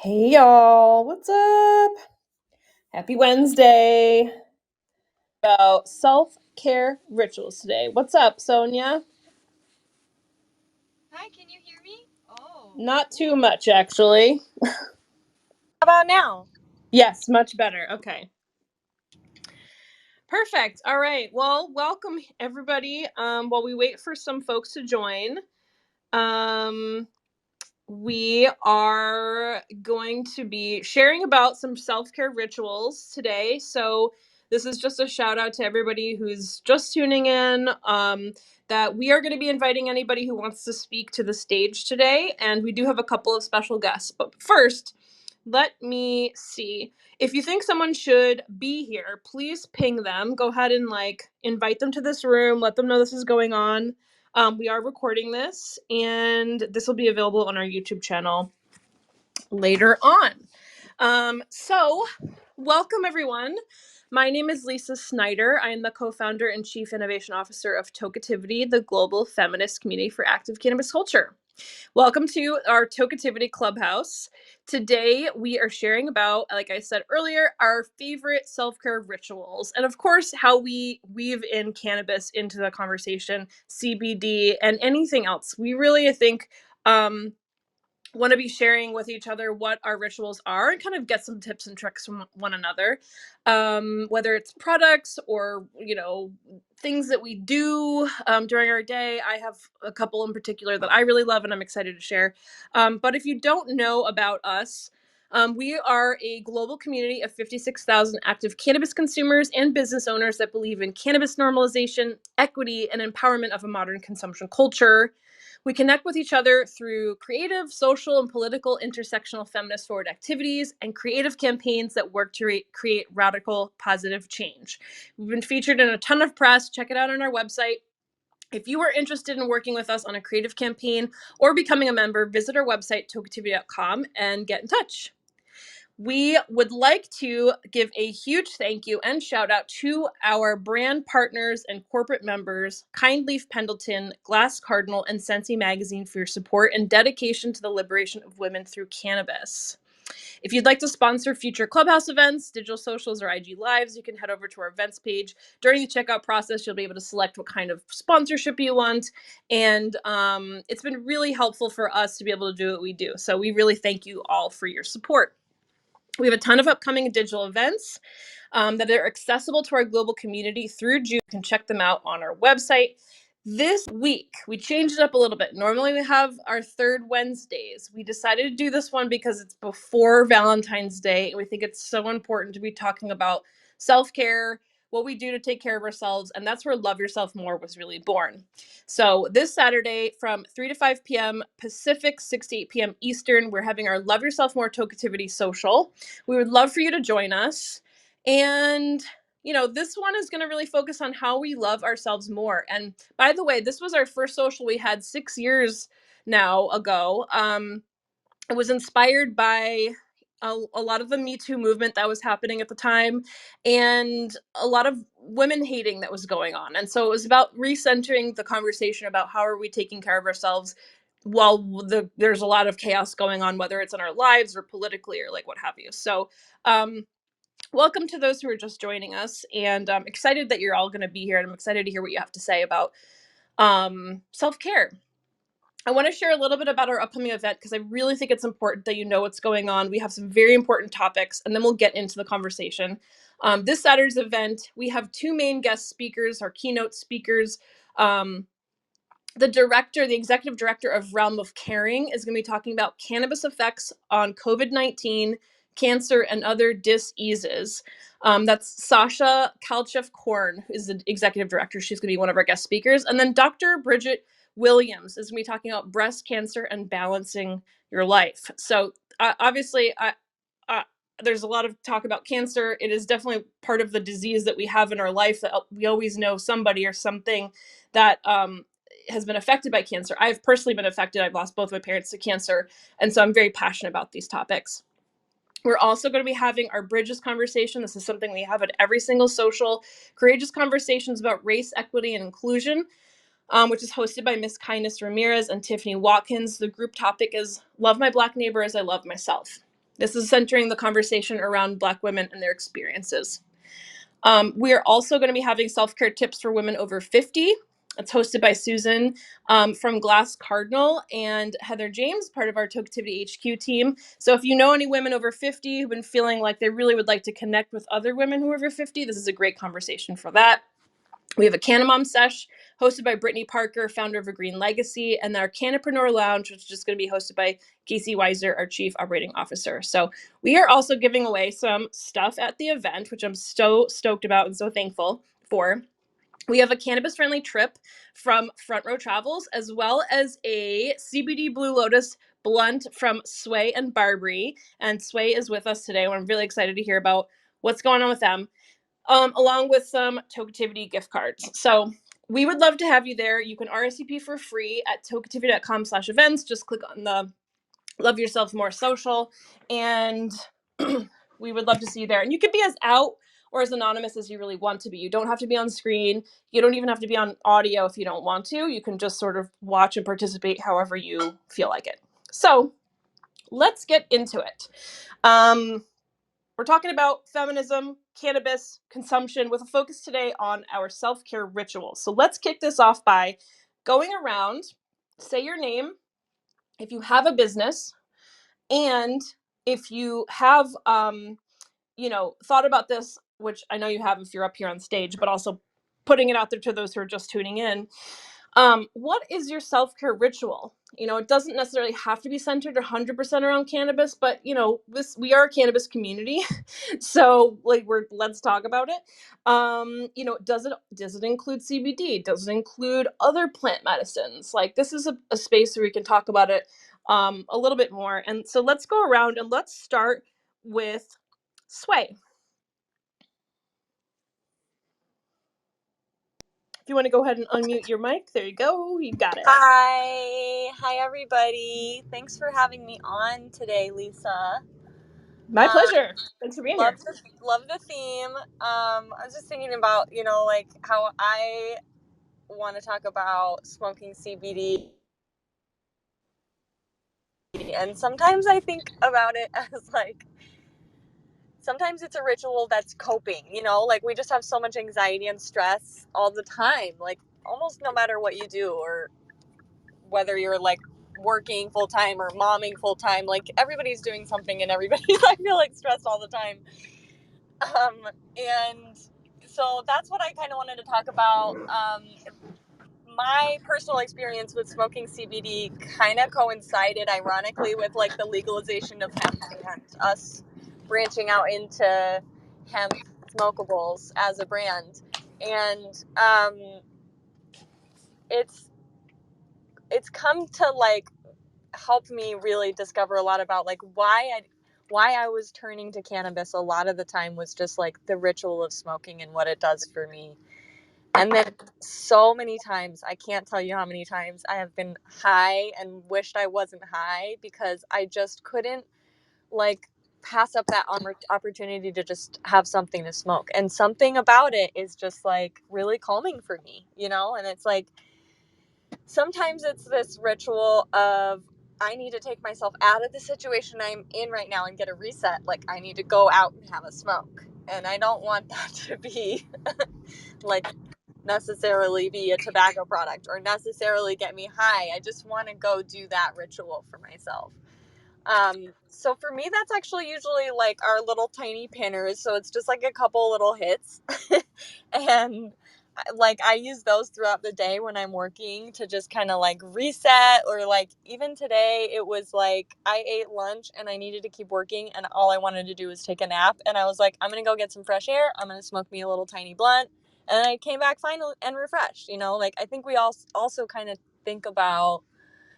Hey y'all, what's up? Happy Wednesday. About self-care rituals today. What's up, Sonia? Hi, can you hear me? Oh, Not too cool. much, actually. How about now? Yes, much better. Okay. Perfect. All right. Well, welcome everybody. While we wait for some folks to join, we are going to be sharing about some self-care rituals today. So this is just a shout out to everybody who's just tuning in, that we are going to be inviting anybody who wants to speak to the stage today. And we do have a couple of special guests. But first, let me see. If you think someone should be here, please ping them. Go ahead and invite them to this room. Let them know this is going on. We are recording this, and this will be available on our YouTube channel later on. So, welcome everyone. My name is Lisa Snyder. I am the co-founder and chief innovation officer of Tokeativity, the global feminist community for active cannabis culture. Welcome to our Tokeativity Clubhouse. Today we are sharing about, like I said earlier, our favorite self-care rituals, and of course how we weave in cannabis into the conversation, CBD, and anything else. We really, I think, want to be sharing with each other what our rituals are and kind of get some tips and tricks from one another, whether it's products or things that we do during our day. I have a couple in particular that I really love and I'm excited to share. But if you don't know about us, we are a global community of 56,000 active cannabis consumers and business owners that believe in cannabis normalization, equity, and empowerment of a modern consumption culture. We connect with each other through creative, social, and political intersectional feminist forward activities and creative campaigns that work to create radical positive change. We've been featured in a ton of press. Check it out on our website. If you are interested in working with us on a creative campaign or becoming a member, visit our website, tokeativity.com, and get in touch. We would like to give a huge thank you and shout out to our brand partners and corporate members, Kind Leaf Pendleton, Glass Cardinal, and Sensi Magazine for your support and dedication to the liberation of women through cannabis. If you'd like to sponsor future Clubhouse events, digital socials, or IG Lives, you can head over to our events page. During the checkout process, you'll be able to select what kind of sponsorship you want. And it's been really helpful for us to be able to do what we do. So we really thank you all for your support. We have a ton of upcoming digital events that are accessible to our global community through June. You can check them out on our website. This week, we changed it up a little bit. Normally, we have our third Wednesdays. We decided to do this one because it's before Valentine's Day, and we think it's so important to be talking about self-care, what we do to take care of ourselves, and that's where Love Yourself More was really born. So this Saturday from 3 to 5 p.m. Pacific, 6 to 8 p.m. Eastern, we're having our Love Yourself More Tokeativity Social. We would love for you to join us. And this one is going to really focus on how we love ourselves more. And by the way, this was our first social we had 6 years now ago. It was inspired by a lot of the Me Too movement that was happening at the time and a lot of women hating that was going on. And so it was about recentering the conversation about how are we taking care of ourselves while there's a lot of chaos going on, whether it's in our lives or politically or what have you. So welcome to those who are just joining us, and I'm excited that you're all going to be here, and I'm excited to hear what you have to say about self-care. I want to share a little bit about our upcoming event because I really think it's important that you know what's going on. We have some very important topics, and then we'll get into the conversation. This Saturday's event, we have 2 main guest speakers, our keynote speakers. The executive director of Realm of Caring is going to be talking about cannabis effects on COVID-19, cancer, and other diseases. That's Sasha Kalchev-Korn, who is the executive director. She's going to be one of our guest speakers. And then Dr. Bridget Williams is going to be talking about breast cancer and balancing your life. So obviously, there's a lot of talk about cancer. It is definitely part of the disease that we have in our life that we always know somebody or something that has been affected by cancer. I've personally been affected. I've lost both my parents to cancer. And so I'm very passionate about these topics. We're also going to be having our Bridges conversation. This is something we have at every single social. Courageous conversations about race, equity, and inclusion, which is hosted by Miss Kindness Ramirez and Tiffany Watkins. The group topic is Love My Black Neighbor as I Love Myself. This is centering the conversation around Black women and their experiences. We are also going to be having self-care tips for women over 50. It's hosted by Susan from Glass Cardinal and Heather James, part of our Tokeativity HQ team. So if you know any women over 50 who've been feeling like they really would like to connect with other women who are over 50, this is a great conversation for that. We have a Canamom Sesh hosted by Brittany Parker, founder of A Green Legacy, and our Canapreneur Lounge, which is just going to be hosted by Casey Weiser, our Chief Operating Officer. So we are also giving away some stuff at the event, which I'm so stoked about and so thankful for. We have a cannabis-friendly trip from Front Row Travels, as well as a CBD Blue Lotus blunt from Sway and Barbary. And Sway is with us today. I'm really excited to hear about what's going on with them. Along with some Tokeativity gift cards. So we would love to have you there. You can RSVP for free at tokeativity.com/events. Just click on the Love Yourself More social, and we would love to see you there. And you could be as out or as anonymous as you really want to be. You don't have to be on screen. You don't even have to be on audio if you don't want to. You can just sort of watch and participate however you feel like it. So let's get into it. We're talking about feminism, cannabis, consumption, with a focus today on our self-care rituals. So let's kick this off by going around, say your name, if you have a business, and if you have, thought about this, which I know you have if you're up here on stage, but also putting it out there to those who are just tuning in. What is your self-care ritual? It doesn't necessarily have to be centered 100% around cannabis, but we are a cannabis community, so let's talk about it. Does it include CBD? Does it include other plant medicines? Like, this is a space where we can talk about it a little bit more. And so let's go around and let's start with Sway. If you want to go ahead and unmute your mic, there you go. You got it. Hi everybody. Thanks for having me on today, Lisa. My pleasure. Thanks for being here. Love the theme. I was just thinking about, how I want to talk about smoking CBD. And sometimes I think about it as sometimes it's a ritual that's coping, we just have so much anxiety and stress all the time, almost no matter what you do, or whether you're working full-time or momming full-time, everybody's doing something, and everybody's I feel stressed all the time. And so that's what I kind of wanted to talk about. My personal experience with smoking CBD kind of coincided, ironically, with the legalization of hemp and us branching out into hemp smokables as a brand. And it's come to help me really discover a lot about why I was turning to cannabis a lot of the time was just the ritual of smoking and what it does for me. And then so many times, I can't tell you how many times I have been high and wished I wasn't high because I just couldn't pass up that opportunity to just have something to smoke. And something about it is just really calming for me, and it's sometimes it's this ritual of I need to take myself out of the situation I'm in right now and get a reset. I need to go out and have a smoke. And I don't want that to be necessarily be a tobacco product or necessarily get me high. I just want to go do that ritual for myself. So for me, that's actually usually our little tiny pinners. So it's just a couple little hits. And I use those throughout the day when I'm working to just kind of reset, or even today it was I ate lunch and I needed to keep working and all I wanted to do was take a nap, and I was I'm gonna go get some fresh air, I'm gonna smoke me a little tiny blunt, and I came back fine and refreshed. I think we all also kind of think about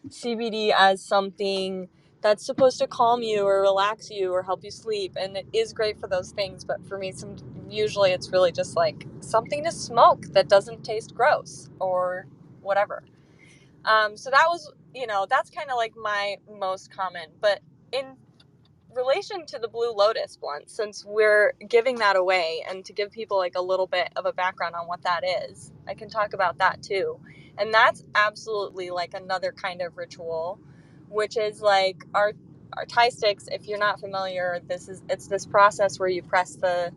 CBD as something that's supposed to calm you or relax you or help you sleep, and it is great for those things, but for me usually it's really just something to smoke that doesn't taste gross or whatever. So that was, that's kind of my most common. But in relation to the Blue Lotus blunt, since we're giving that away, and to give people a little bit of a background on what that is, I can talk about that too. And that's absolutely another kind of ritual, which is our our Thai sticks. If you're not familiar, it's this process where you press the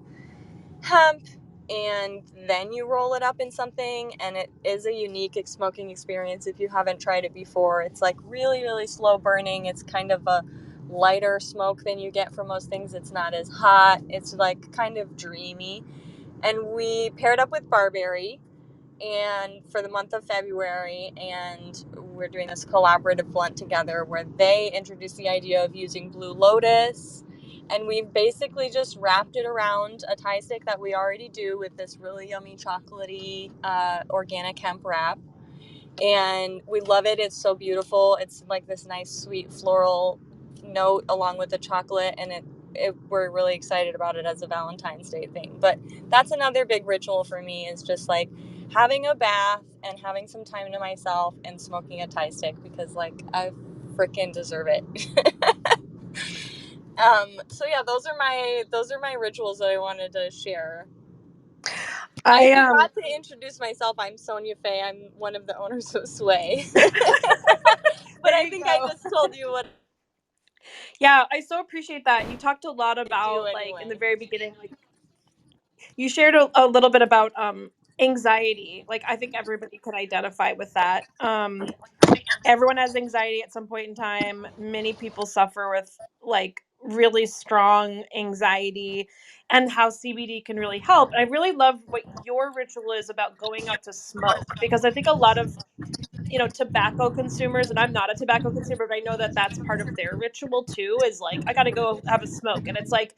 hemp and then you roll it up in something, and it is a unique smoking experience if you haven't tried it before. It's like really, really slow burning. It's kind of a lighter smoke than you get from most things. It's not as hot. It's like kind of dreamy. And we paired up with Barberry and for the month of February, and we're doing this collaborative blunt together where they introduced the idea of using Blue Lotus, and we've basically just wrapped it around a Thai stick that we already do with this really yummy chocolatey organic hemp wrap, and we love it. It's so beautiful. It's like this nice sweet floral note along with the chocolate, and we're really excited about it as a Valentine's Day thing. But that's another big ritual for me, is just like having a bath and having some time to myself and smoking a Thai stick, because like I freaking deserve it. So yeah, those are my rituals that I wanted to share. I I forgot to introduce myself. I'm Sonia Faye. I'm one of the owners of Sway. But There I you think I go. just told you what Yeah, I so appreciate that. You talked a lot I do about, like, in the anyway. very beginning, like you shared a little bit about anxiety. Like, I think everybody can identify with that. Everyone has anxiety at some point in time. Many people suffer with like really strong anxiety, and how CBD can really help. I really love what your ritual is about going out to smoke, because I think a lot of tobacco consumers, and I'm not a tobacco consumer, but I know that that's part of their ritual too, is like, I got to go have a smoke. And it's like,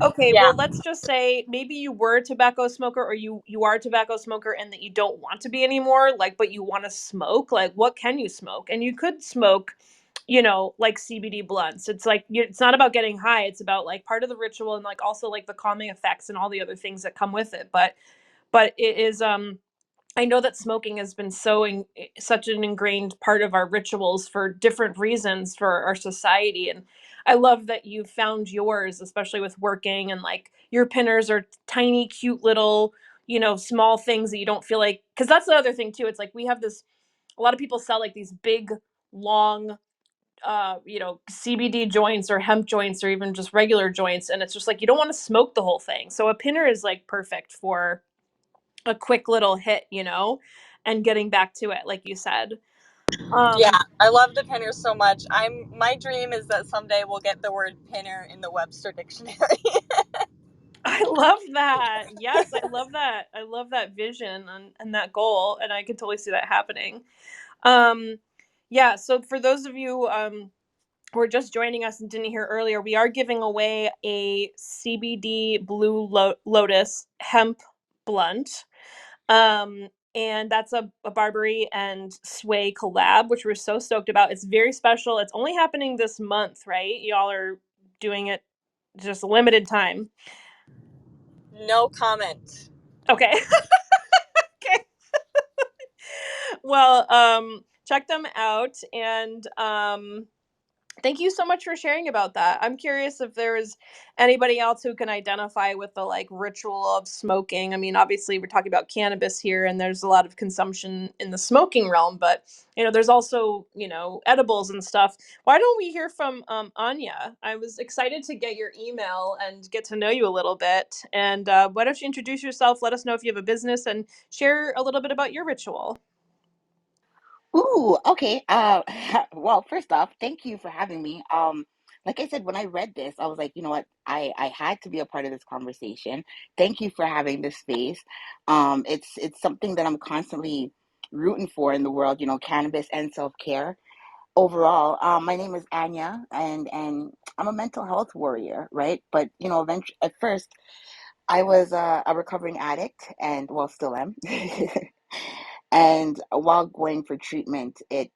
okay, Yeah. well, let's just say maybe you were a tobacco smoker, or you are a tobacco smoker and that you don't want to be anymore, like, but you want to smoke. Like, what can you smoke? And you could smoke like CBD blunts. It's like, it's not about getting high, it's about like part of the ritual, and like also like the calming effects and all the other things that come with it. But it is I know that smoking has been such an ingrained part of our rituals for different reasons for our society. And I love that you found yours, especially with working, and like your pinners are tiny, cute little, small things that you don't feel like, because that's the other thing too. It's like we have this, a lot of people sell like these big, long, CBD joints or hemp joints or even just regular joints. And it's just like, you don't want to smoke the whole thing. So a pinner is like perfect for a quick little hit, and getting back to it, like you said. Yeah, Um, I love the pinner so much. My dream is that someday we'll get the word pinner in the Webster dictionary. I love that. Yes, I love that. I love that vision and that goal, and I can totally see that happening. Um, yeah, so for those of you who are just joining us and didn't hear earlier, we are giving away a CBD Lotus hemp blunt. And that's a Barbary and Sway collab, which we're so stoked about. It's very special. It's only happening this month, right? Y'all are doing it just a limited time. No comment. Okay. Okay. Well, check them out, and thank you so much for sharing about that. I'm curious if there is anybody else who can identify with the like ritual of smoking. I mean, obviously we're talking about cannabis here, and there's a lot of consumption in the smoking realm, but there's also, edibles and stuff. Why don't we hear from Anya? I was excited to get your email and get to know you a little bit. And why don't you introduce yourself? Let us know if you have a business and share a little bit about your ritual. Ooh, okay. Well, first off, thank you for having me. Like I said, when I read this, I was like, you know what? I had to be a part of this conversation. Thank you for having this space. It's something that I'm constantly rooting for in the world, cannabis and self-care overall. My name is Anya, and I'm a mental health warrior, right? But eventually, at first, I was a recovering addict, and well, still am. And while going for treatment, it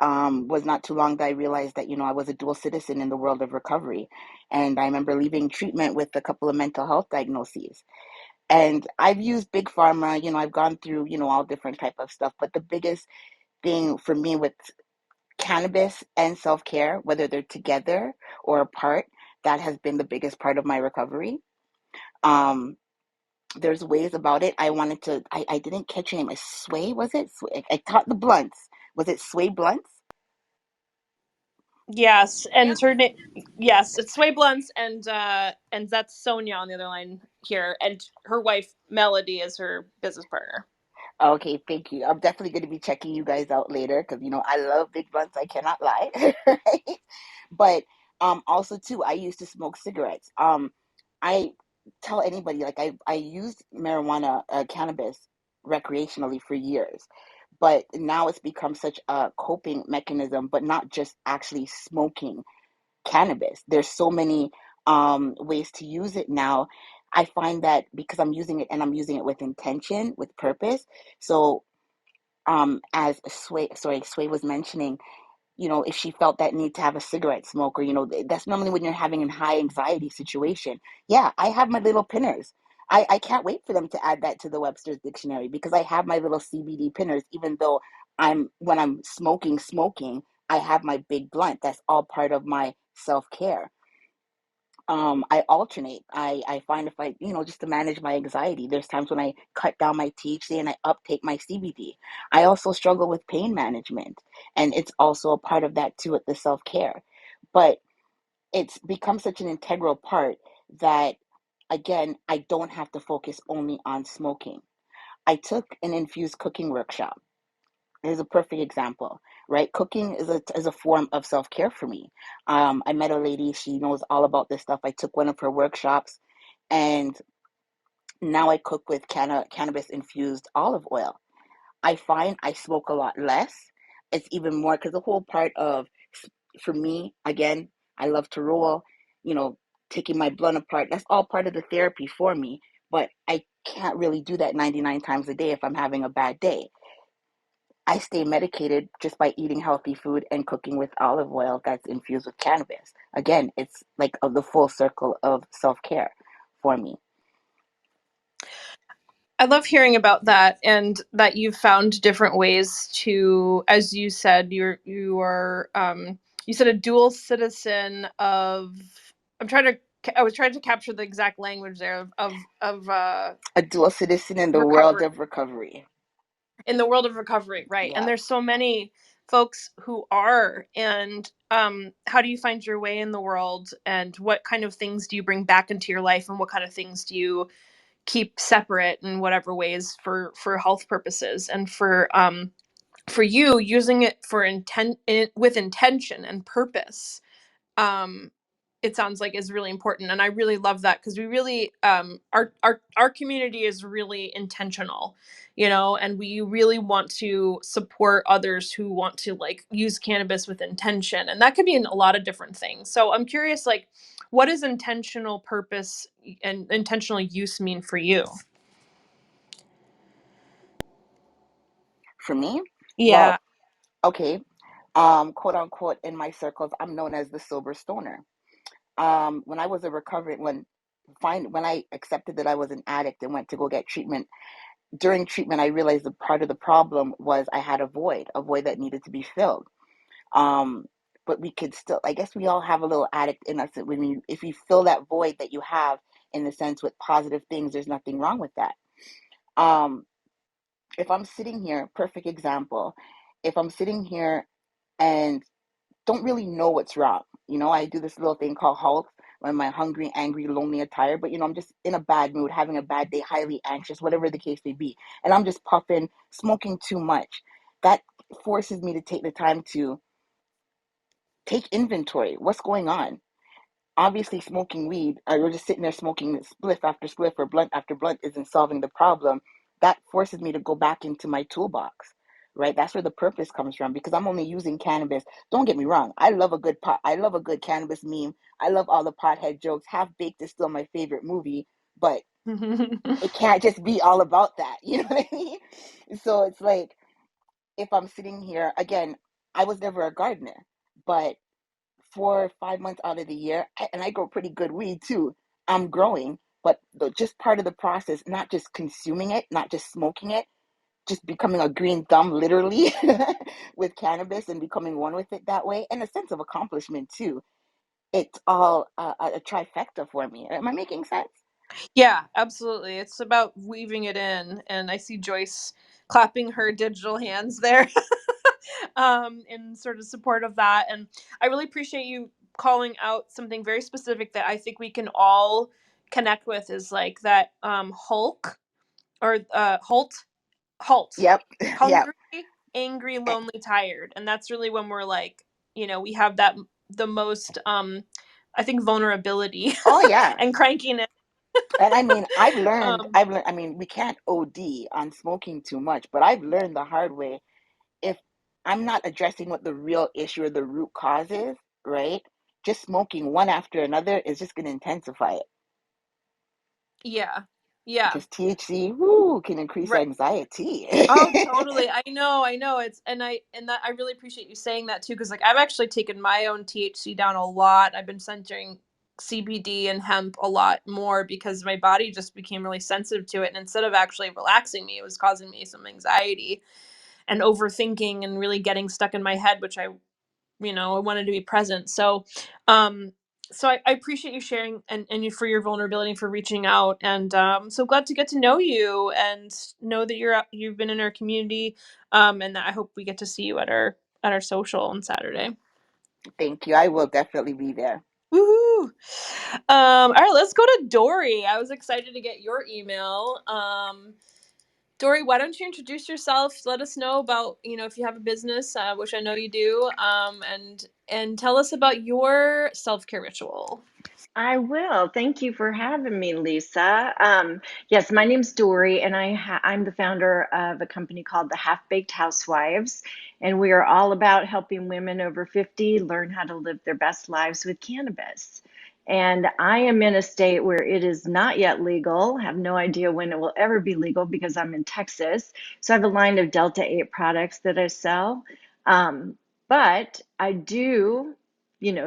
was not too long that I realized that, I was a dual citizen in the world of recovery. And I remember leaving treatment with a couple of mental health diagnoses. And I've used big pharma, I've gone through, all different type of stuff. But the biggest thing for me with cannabis and self-care, whether they're together or apart, that has been the biggest part of my recovery. Um, there's ways about it. I didn't catch your name. Sway, was it? I caught the blunts. Was it Sway Blunts? Yes, and Yep. her name. Yes, it's Sway Blunts, and that's Sonia on the other line here, and her wife Melody is her business partner. Okay, thank you. I'm definitely going to be checking you guys out later because I love big blunts. I cannot lie, right? But also too, I used to smoke cigarettes. I tell anybody like I used marijuana, cannabis recreationally for years, but now it's become such a coping mechanism. But not just actually smoking cannabis. There's so many ways to use it now. I find that because I'm using it and I'm using it with intention, with purpose. So as Sway was mentioning, if she felt that need to have a cigarette smoke, or that's normally when you're having a high anxiety situation. Yeah, I have my little pinners. I can't wait for them to add that to the Webster's dictionary, because I have my little CBD pinners. Even though when I'm smoking, I have my big blunt. That's all part of my self-care. I alternate. I find, if I, just to manage my anxiety, there's times when I cut down my THC and I uptake my CBD. I also struggle with pain management, and it's also a part of that too, at the self-care. But it's become such an integral part that, again, I don't have to focus only on smoking. I took an infused cooking workshop. Here's a perfect example, right? Cooking is a form of self care for me. I met a lady; she knows all about this stuff. I took one of her workshops, and now I cook with cannabis infused olive oil. I find I smoke a lot less. It's even more because the whole part of, for me, again, I love to roll. You know, taking my blunt apart. That's all part of the therapy for me. But I can't really do that 99 times a day if I'm having a bad day. I stay medicated just by eating healthy food and cooking with olive oil that's infused with cannabis. Again, it's like the full circle of self care for me. I love hearing about that, and that you've found different ways to, as you said, you said a dual citizen of. I'm trying to. I was trying to capture the exact language there of A dual citizen in the world recovery, of recovery. in the world of recovery, right? And Yeah. there's so many folks who are. And how do you find your way in the world, and what kind of things do you bring back into your life, and what kind of things do you keep separate in whatever ways for health purposes, and for you using it for with intention and purpose. um it sounds like is really important, and I really love that, because we really our community is really intentional, and we really want to support others who want to like use cannabis with intention, and that could be in a lot of different things. So I'm curious, like, what does intentional purpose and intentional use mean for you? For me, Yeah. well, okay, quote unquote, in my circles, I'm known as the sober stoner. When I was a recovering, when I accepted that I was an addict and went to go get treatment, during treatment, I realized that part of the problem was I had a void that needed to be filled. Um, but we could still, I guess we all have a little addict in us, that if you fill that void that you have, in the sense, with positive things, there's nothing wrong with that. Um, if I'm sitting here, perfect example, if I'm sitting here and don't really know what's wrong, I do this little thing called halt, when I'm hungry, angry, lonely, or tired, but I'm just in a bad mood, having a bad day, highly anxious, whatever the case may be, and I'm just puffing, smoking too much. That forces me to take the time to take inventory. What's going on? Obviously, smoking weed, or just sitting there smoking spliff after spliff or blunt after blunt, isn't solving the problem. That forces me to go back into my toolbox, right? That's where the purpose comes from, because I'm only using cannabis. Don't get me wrong. I love a good pot. I love a good cannabis meme. I love all the pothead jokes. Half Baked is still my favorite movie, but it can't just be all about that. You know what I mean? So it's like, if I'm sitting here, again, I was never a gardener, but 4 or 5 months out of the year, and I grow pretty good weed too. I'm growing, but just part of the process, not just consuming it, not just smoking it, just becoming a green thumb, literally, with cannabis, and becoming one with it that way, and a sense of accomplishment too. It's all a trifecta for me. Am I making sense? Yeah, absolutely. It's about weaving it in. And I see Joyce clapping her digital hands there. in sort of support of that. And I really appreciate you calling out something very specific that I think we can all connect with, is like that Hulk or halt, Yep. Yep. hungry, angry, lonely, tired. And that's really when we're like, we have that the most I think vulnerability Oh yeah. and crankiness. And I mean, um I mean, we can't OD on smoking too much, but I've learned the hard way. If I'm not addressing what the real issue or the root cause is, right? Just smoking one after another is just going to intensify it, yeah, yeah, because THC, whoo, can increase right. anxiety. Oh, totally. I know. It's and that I really appreciate you saying that too, because like I've actually taken my own THC down a lot. I've been centering CBD and hemp a lot more because my body just became really sensitive to it, and instead of actually relaxing me, it was causing me some anxiety and overthinking and really getting stuck in my head, which I wanted to be present. Um, so I appreciate you sharing, and you for your vulnerability, for reaching out, and so glad to get to know you and know that you've been in our community, and that I hope we get to see you at our social on Saturday. Thank you. I will definitely be there. Woohoo! All right, let's go to Dory. I was excited to get your email. Dory, why don't you introduce yourself? Let us know about, if you have a business, which I know you do, and tell us about your self-care ritual. I will. Thank you for having me, Lisa. Yes, my name's Dory, and I'm the founder of a company called the Half Baked Housewives, and we are all about helping women over 50 learn how to live their best lives with cannabis. And I am in a state where it is not yet legal. Have no idea when it will ever be legal because I'm in Texas. So I have a line of Delta 8 products that I sell. But I do,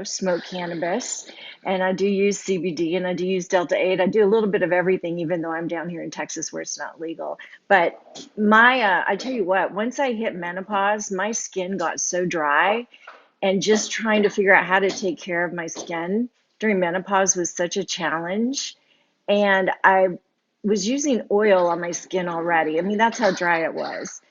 smoke cannabis, and I do use CBD, and I do use Delta 8. I do a little bit of everything, even though I'm down here in Texas where it's not legal. But I tell you what, once I hit menopause, my skin got so dry, and just trying to figure out how to take care of my skin during menopause was such a challenge. And I was using oil on my skin already. I mean, that's how dry it was.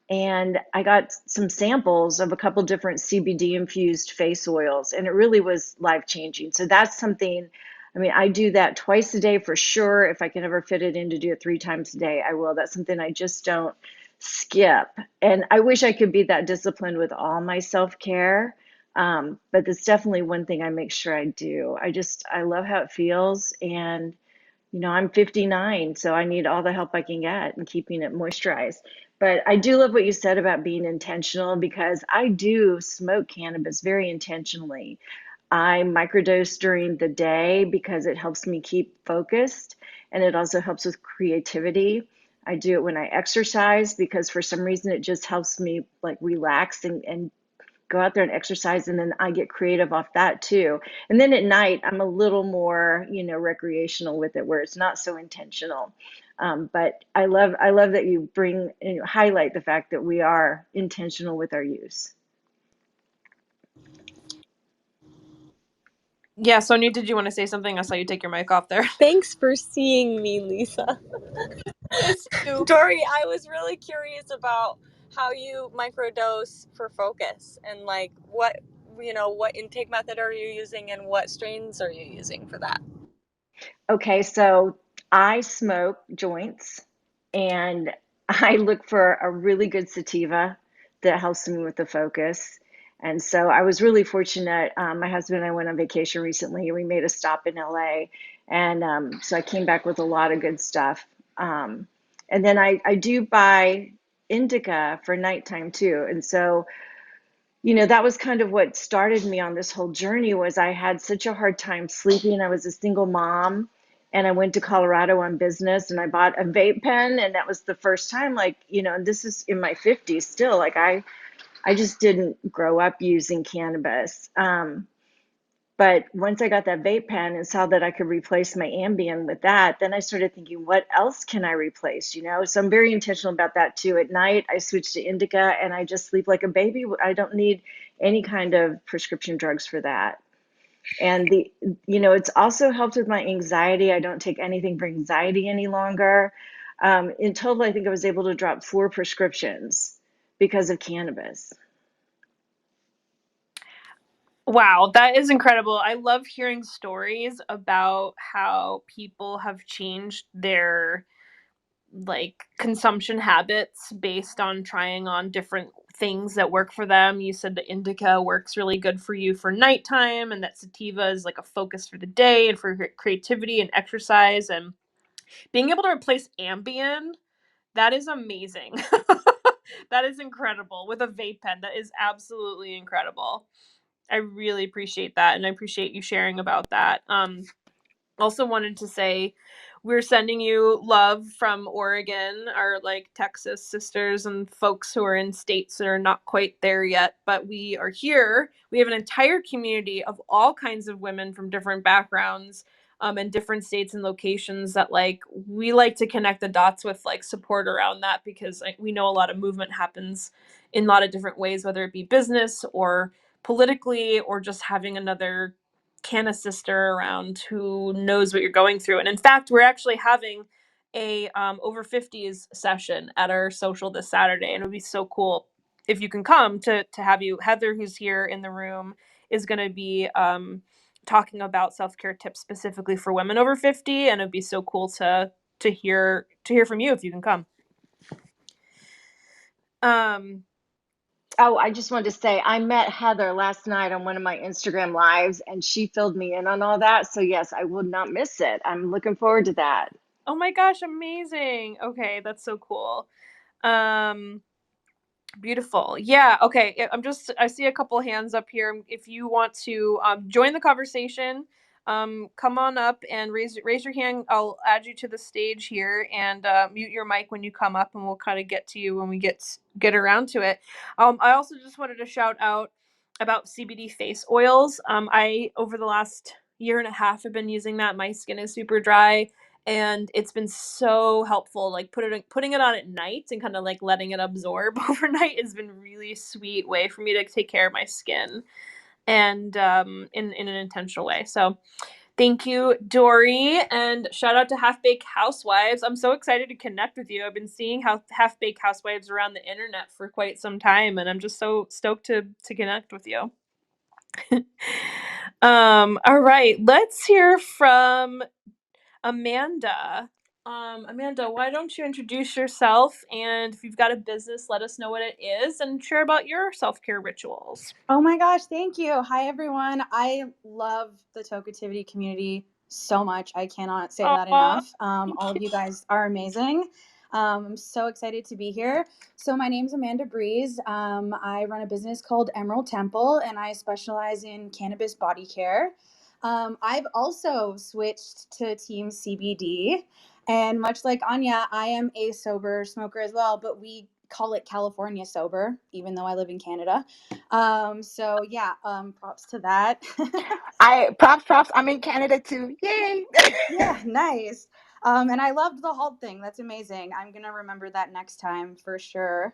And I got some samples of a couple different CBD infused face oils, and it really was life changing. So that's something, I mean, I do that twice a day for sure. If I can ever fit it in to do it 3 times a day, I will. That's something I just don't skip. And I wish I could be that disciplined with all my self care. But that's definitely one thing I make sure I do. I love how it feels. And I'm 59, so I need all the help I can get in keeping it moisturized. But I do love what you said about being intentional, because I do smoke cannabis very intentionally. I microdose during the day because it helps me keep focused, and it also helps with creativity. I do it when I exercise because for some reason it just helps me like relax and go out there and exercise, and then I get creative off that too. And then at night I'm a little more recreational with it, where it's not so intentional. But I love that you bring highlight the fact that we are intentional with our use. Yeah, Sonia, did you want to say something? I saw you take your mic off there. Thanks for seeing me, Lisa. Miss you. Dory, I was really curious about how you microdose for focus, and like what intake method are you using, and what strains are you using for that? Okay, so I smoke joints, and I look for a really good sativa that helps me with the focus. And so I was really fortunate. My husband and I went on vacation recently, and we made a stop in LA. And so I came back with a lot of good stuff. And then I do buy indica for nighttime too. And so that was kind of what started me on this whole journey. Was I had such a hard time sleeping. I was a single mom, and I went to Colorado on business, and I bought a vape pen, and that was the first time, like, and this is in my 50s still, like I just didn't grow up using cannabis. But once I got that vape pen and saw that I could replace my Ambien with that, then I started thinking, what else can I replace? So I'm very intentional about that too. At night, I switched to indica, and I just sleep like a baby. I don't need any kind of prescription drugs for that. And it's also helped with my anxiety. I don't take anything for anxiety any longer. In total, I think I was able to drop 4 prescriptions because of cannabis. Wow, that is incredible. I love hearing stories about how people have changed their like consumption habits based on trying on different things that work for them. You said that indica works really good for you for nighttime, and that sativa is like a focus for the day and for creativity and exercise. And being able to replace Ambien, that is amazing. That is incredible with a vape pen. That is absolutely incredible. I really appreciate that, and I appreciate you sharing about that. Also wanted to say we're sending you love from Oregon, our like Texas sisters and folks who are in states that are not quite there yet, but we are here. We have an entire community of all kinds of women from different backgrounds and different states and locations that like we like to connect the dots with like support around that, because like, we know a lot of movement happens in a lot of different ways, whether it be business or politically or just having another Canna sister around who knows what you're going through. And in fact, we're actually having a over 50s session at our social this Saturday, and it would be so cool if you can come to have you. Heather, who's here in the room, is going to be talking about self-care tips specifically for women over 50, and it'd be so cool to hear from you if you can come. Oh, I just wanted to say I met Heather last night on one of my Instagram lives, and she filled me in on all that. So yes, I will not miss it. I'm looking forward to that. Oh my gosh, amazing. Okay, that's so cool. Beautiful. Yeah. Okay. I see a couple hands up here. If you want to join the conversation, come on up and raise your hand. I'll add you to the stage here and mute your mic when you come up, and we'll kind of get to you when we get around to it. I also just wanted to shout out about CBD face oils. I over the last year and a half have been using that. My skin is super dry, and it's been so helpful. Like putting it on at night and kind of like letting it absorb overnight has been really sweet way for me to take care of my skin, and in an intentional way. So thank you, Dory, and shout out to Half Baked Housewives. I'm so excited to connect with you. I've been seeing Half Baked Housewives around the internet for quite some time, and I'm just so stoked to connect with you. All right, let's hear from Amanda. Amanda, why don't you introduce yourself, and if you've got a business, let us know what it is and share about your self-care rituals. Oh my gosh, thank you. Hi, everyone. I love the Tokeativity community so much. I cannot say that Aw, enough. All of you guys are amazing. I'm so excited to be here. So, my name's Amanda Breeze. I run a business called Emerald Temple, and I specialize in cannabis body care. I've also switched to Team CBD. And much like Anya, I am a sober smoker as well, but we call it California sober, even though I live in Canada. So yeah, props to that. Props. I'm in Canada too. Yay! Yeah, nice. And I loved the halt thing. That's amazing. I'm gonna remember that next time for sure.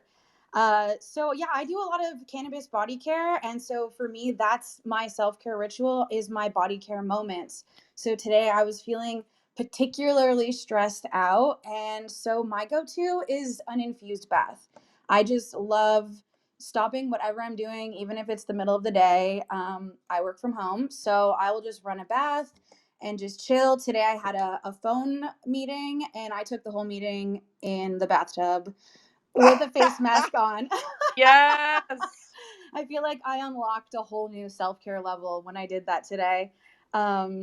So yeah, I do a lot of cannabis body care, and so for me, that's my self-care ritual is my body care moments. So today I was feeling particularly stressed out, and so my go-to is an infused bath. I just love stopping whatever I'm doing, even if it's the middle of the day. I work from home, so I will just run a bath and just chill. Today I had a phone meeting, and I took the whole meeting in the bathtub with a face mask on. yes. I feel like I unlocked a whole new self care level when I did that today.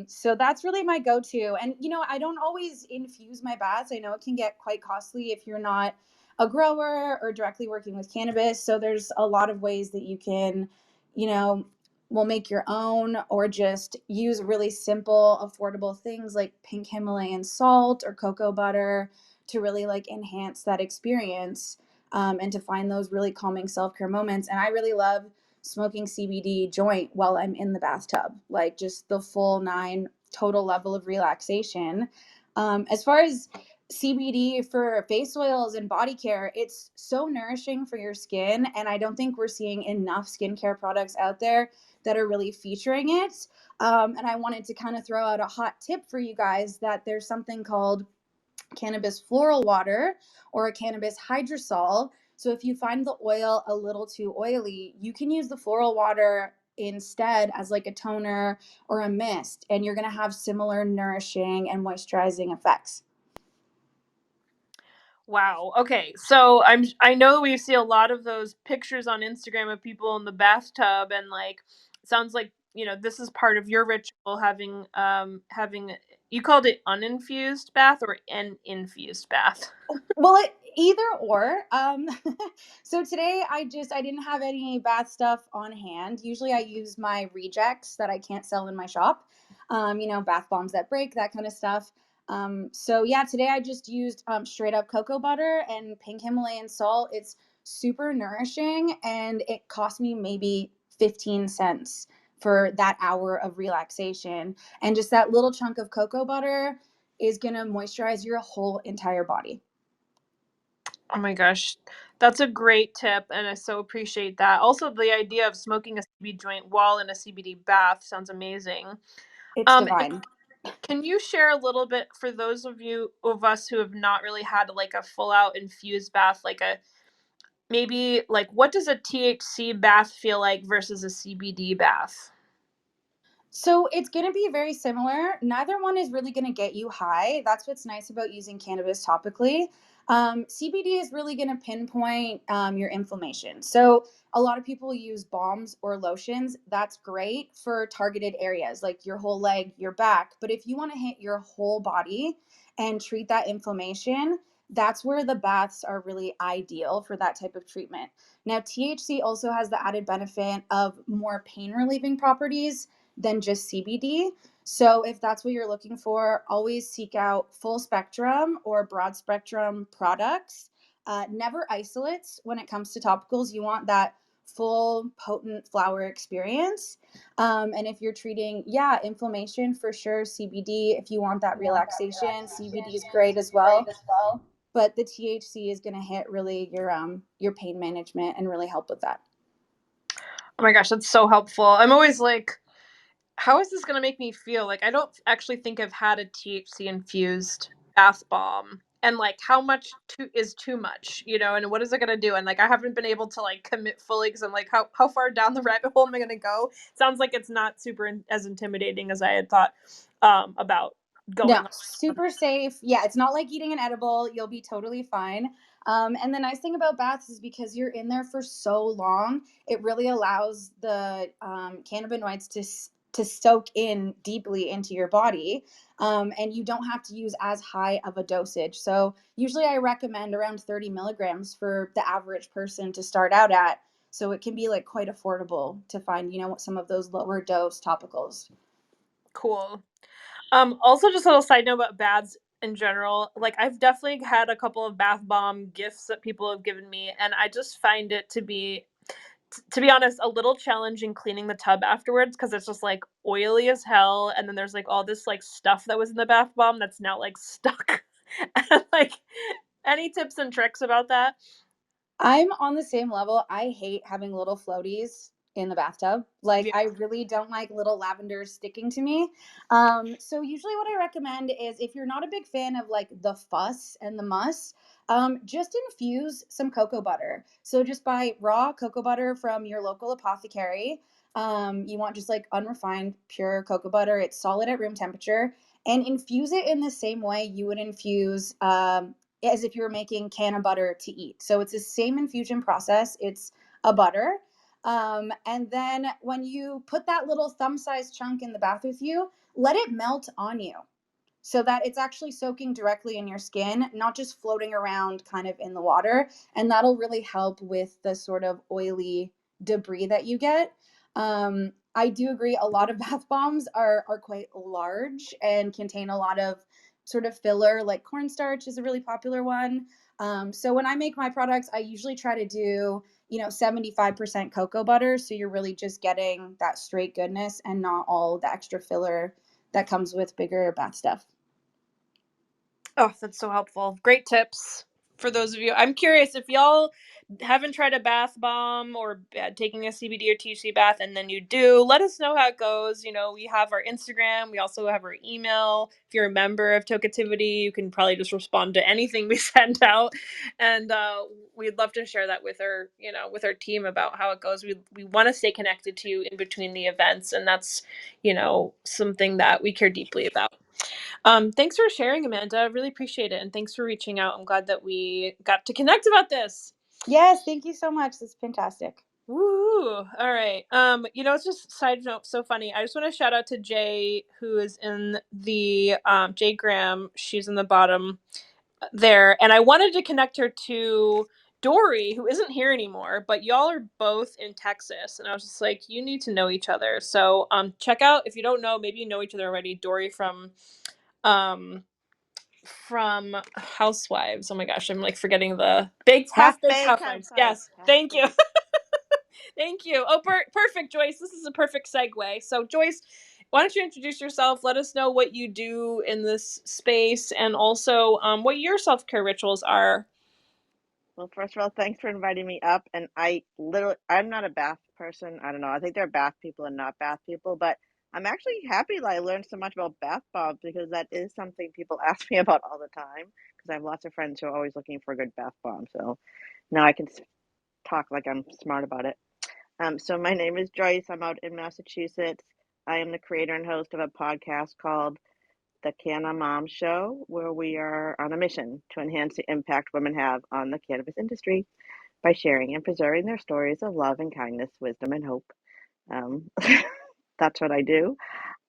So that's really my go to. And, I don't always infuse my baths. I know it can get quite costly if you're not a grower or directly working with cannabis. So there's a lot of ways that you can, you know, will make your own or just use really simple, affordable things like pink Himalayan salt or cocoa butter to really like enhance that experience, and to find those really calming self-care moments. And I really love smoking CBD joint while I'm in the bathtub, like just the full 9 total level of relaxation. As far as CBD for face oils and body care, it's so nourishing for your skin, and I don't think we're seeing enough skincare products out there that are really featuring it. And I wanted to kind of throw out a hot tip for you guys that there's something called cannabis floral water or a cannabis hydrosol. So if you find the oil a little too oily, you can use the floral water instead as like a toner or a mist, and you're going to have similar nourishing and moisturizing effects. Wow. Okay. So I know we see a lot of those pictures on Instagram of people in the bathtub, and like it sounds like, you know, this is part of your ritual, having you called it uninfused bath or an infused bath. Well, either or. So today I didn't have any bath stuff on hand. Usually I use my rejects that I can't sell in my shop. Bath bombs that break, that kind of stuff. So yeah, today I just used straight up cocoa butter and pink Himalayan salt. It's super nourishing, and it cost me maybe 15 cents for that hour of relaxation. And just that little chunk of cocoa butter is going to moisturize your whole entire body. Oh my gosh, that's a great tip, and I so appreciate that. Also, the idea of smoking a CBD joint while in a CBD bath sounds amazing. It's And divine. can you share a little bit for those of us who have not really had like a full out infused bath, like a maybe like what does a THC bath feel like versus a CBD bath? So it's going to be very similar. Neither one is really going to get you high. That's what's nice about using cannabis topically. CBD is really going to pinpoint your inflammation. So a lot of people use balms or lotions. That's great for targeted areas like your whole leg, your back. But if you want to hit your whole body and treat that inflammation, that's where the baths are really ideal for that type of treatment. Now, THC also has the added benefit of more pain relieving properties than just CBD. So if that's what you're looking for, always seek out full spectrum or broad spectrum products. Never isolates when it comes to topicals. You want that full potent flower experience. And if you're treating, inflammation, for sure, CBD. If you want that relaxation, CBD is great as well. But the THC is going to hit really your pain management and really help with that. Oh my gosh, that's so helpful. I'm always like, how is this going to make me feel? Like, I don't actually think I've had a THC infused bath bomb. And like, how much is too much, you know? And what is it going to do? And like, I haven't been able to like commit fully because I'm like, how far down the rabbit hole am I going to go? Sounds like it's not as intimidating as I had thought about No, going on. super safe. Yeah, it's not like eating an edible. You'll be totally fine. And the nice thing about baths is because you're in there for so long, it really allows the cannabinoids to soak in deeply into your body, and you don't have to use as high of a dosage. So usually, I recommend around 30 milligrams for the average person to start out at. So it can be like quite affordable to find, some of those lower dose topicals. Cool. Also, just a little side note about baths in general. Like, I've definitely had a couple of bath bomb gifts that people have given me, and I just find it to be honest, a little challenging cleaning the tub afterwards because it's just like oily as hell, and then there's like all this like stuff that was in the bath bomb that's now like stuck. And, like, any tips and tricks about that? I'm on the same level. I hate having little floaties in the bathtub. Like, Yeah. I really don't like little lavenders sticking to me. So usually what I recommend is, if you're not a big fan of like the fuss and the muss, just infuse some cocoa butter. So just buy raw cocoa butter from your local apothecary. You want just like unrefined, pure cocoa butter. It's solid at room temperature, and infuse it in the same way you would infuse as if you were making can of butter to eat. So it's the same infusion process. It's a butter. And then when you put that little thumb sized chunk in the bath with you, let it melt on you so that it's actually soaking directly in your skin, not just floating around kind of in the water. And that'll really help with the sort of oily debris that you get. I do agree, a lot of bath bombs are quite large and contain a lot of sort of filler, like cornstarch is a really popular one. So when I make my products, I usually try to do 75% cocoa butter, so you're really just getting that straight goodness and not all the extra filler that comes with bigger bath stuff. Oh, that's so helpful. Great tips for those of you. I'm curious if y'all haven't tried a bath bomb or taking a CBD or THC bath, and then you do, let us know how it goes. We have our Instagram. We also have our email. If you're a member of Tokeativity, you can probably just respond to anything we send out, and we'd love to share that with our team about how it goes. We want to stay connected to you in between the events, and that's something that we care deeply about. Thanks for sharing, Amanda. I really appreciate it, and thanks for reaching out. I'm glad that we got to connect about this. Yes, thank you so much. This is fantastic. Woo! All right. It's just side note, so funny. I just want to shout out to Jay, who is in the Jay Graham. She's in the bottom there, and I wanted to connect her to Dory, who isn't here anymore, but y'all are both in Texas, and I was just like, you need to know each other. So check out, if you don't know, maybe you know each other already. Dory um from Housewives. Oh my gosh, I'm like forgetting the Half half baked baked Housewives. housewives. Yes, Half thank you. baked. Thank you. Oh, perfect, Joyce. This is a perfect segue. So, Joyce, why don't you introduce yourself? Let us know what you do in this space, and also what your self care rituals are. Well, first of all, thanks for inviting me up. And I'm not a bath person. I don't know. I think there are bath people and not bath people, but I'm actually happy that I learned so much about bath bombs because that is something people ask me about all the time. Because I have lots of friends who are always looking for a good bath bomb. So now I can talk like I'm smart about it. So my name is Joyce. I'm out in Massachusetts. I am the creator and host of a podcast called The Canna Mom Show, where we are on a mission to enhance the impact women have on the cannabis industry by sharing and preserving their stories of love and kindness, wisdom, and hope. Um, that's what I do.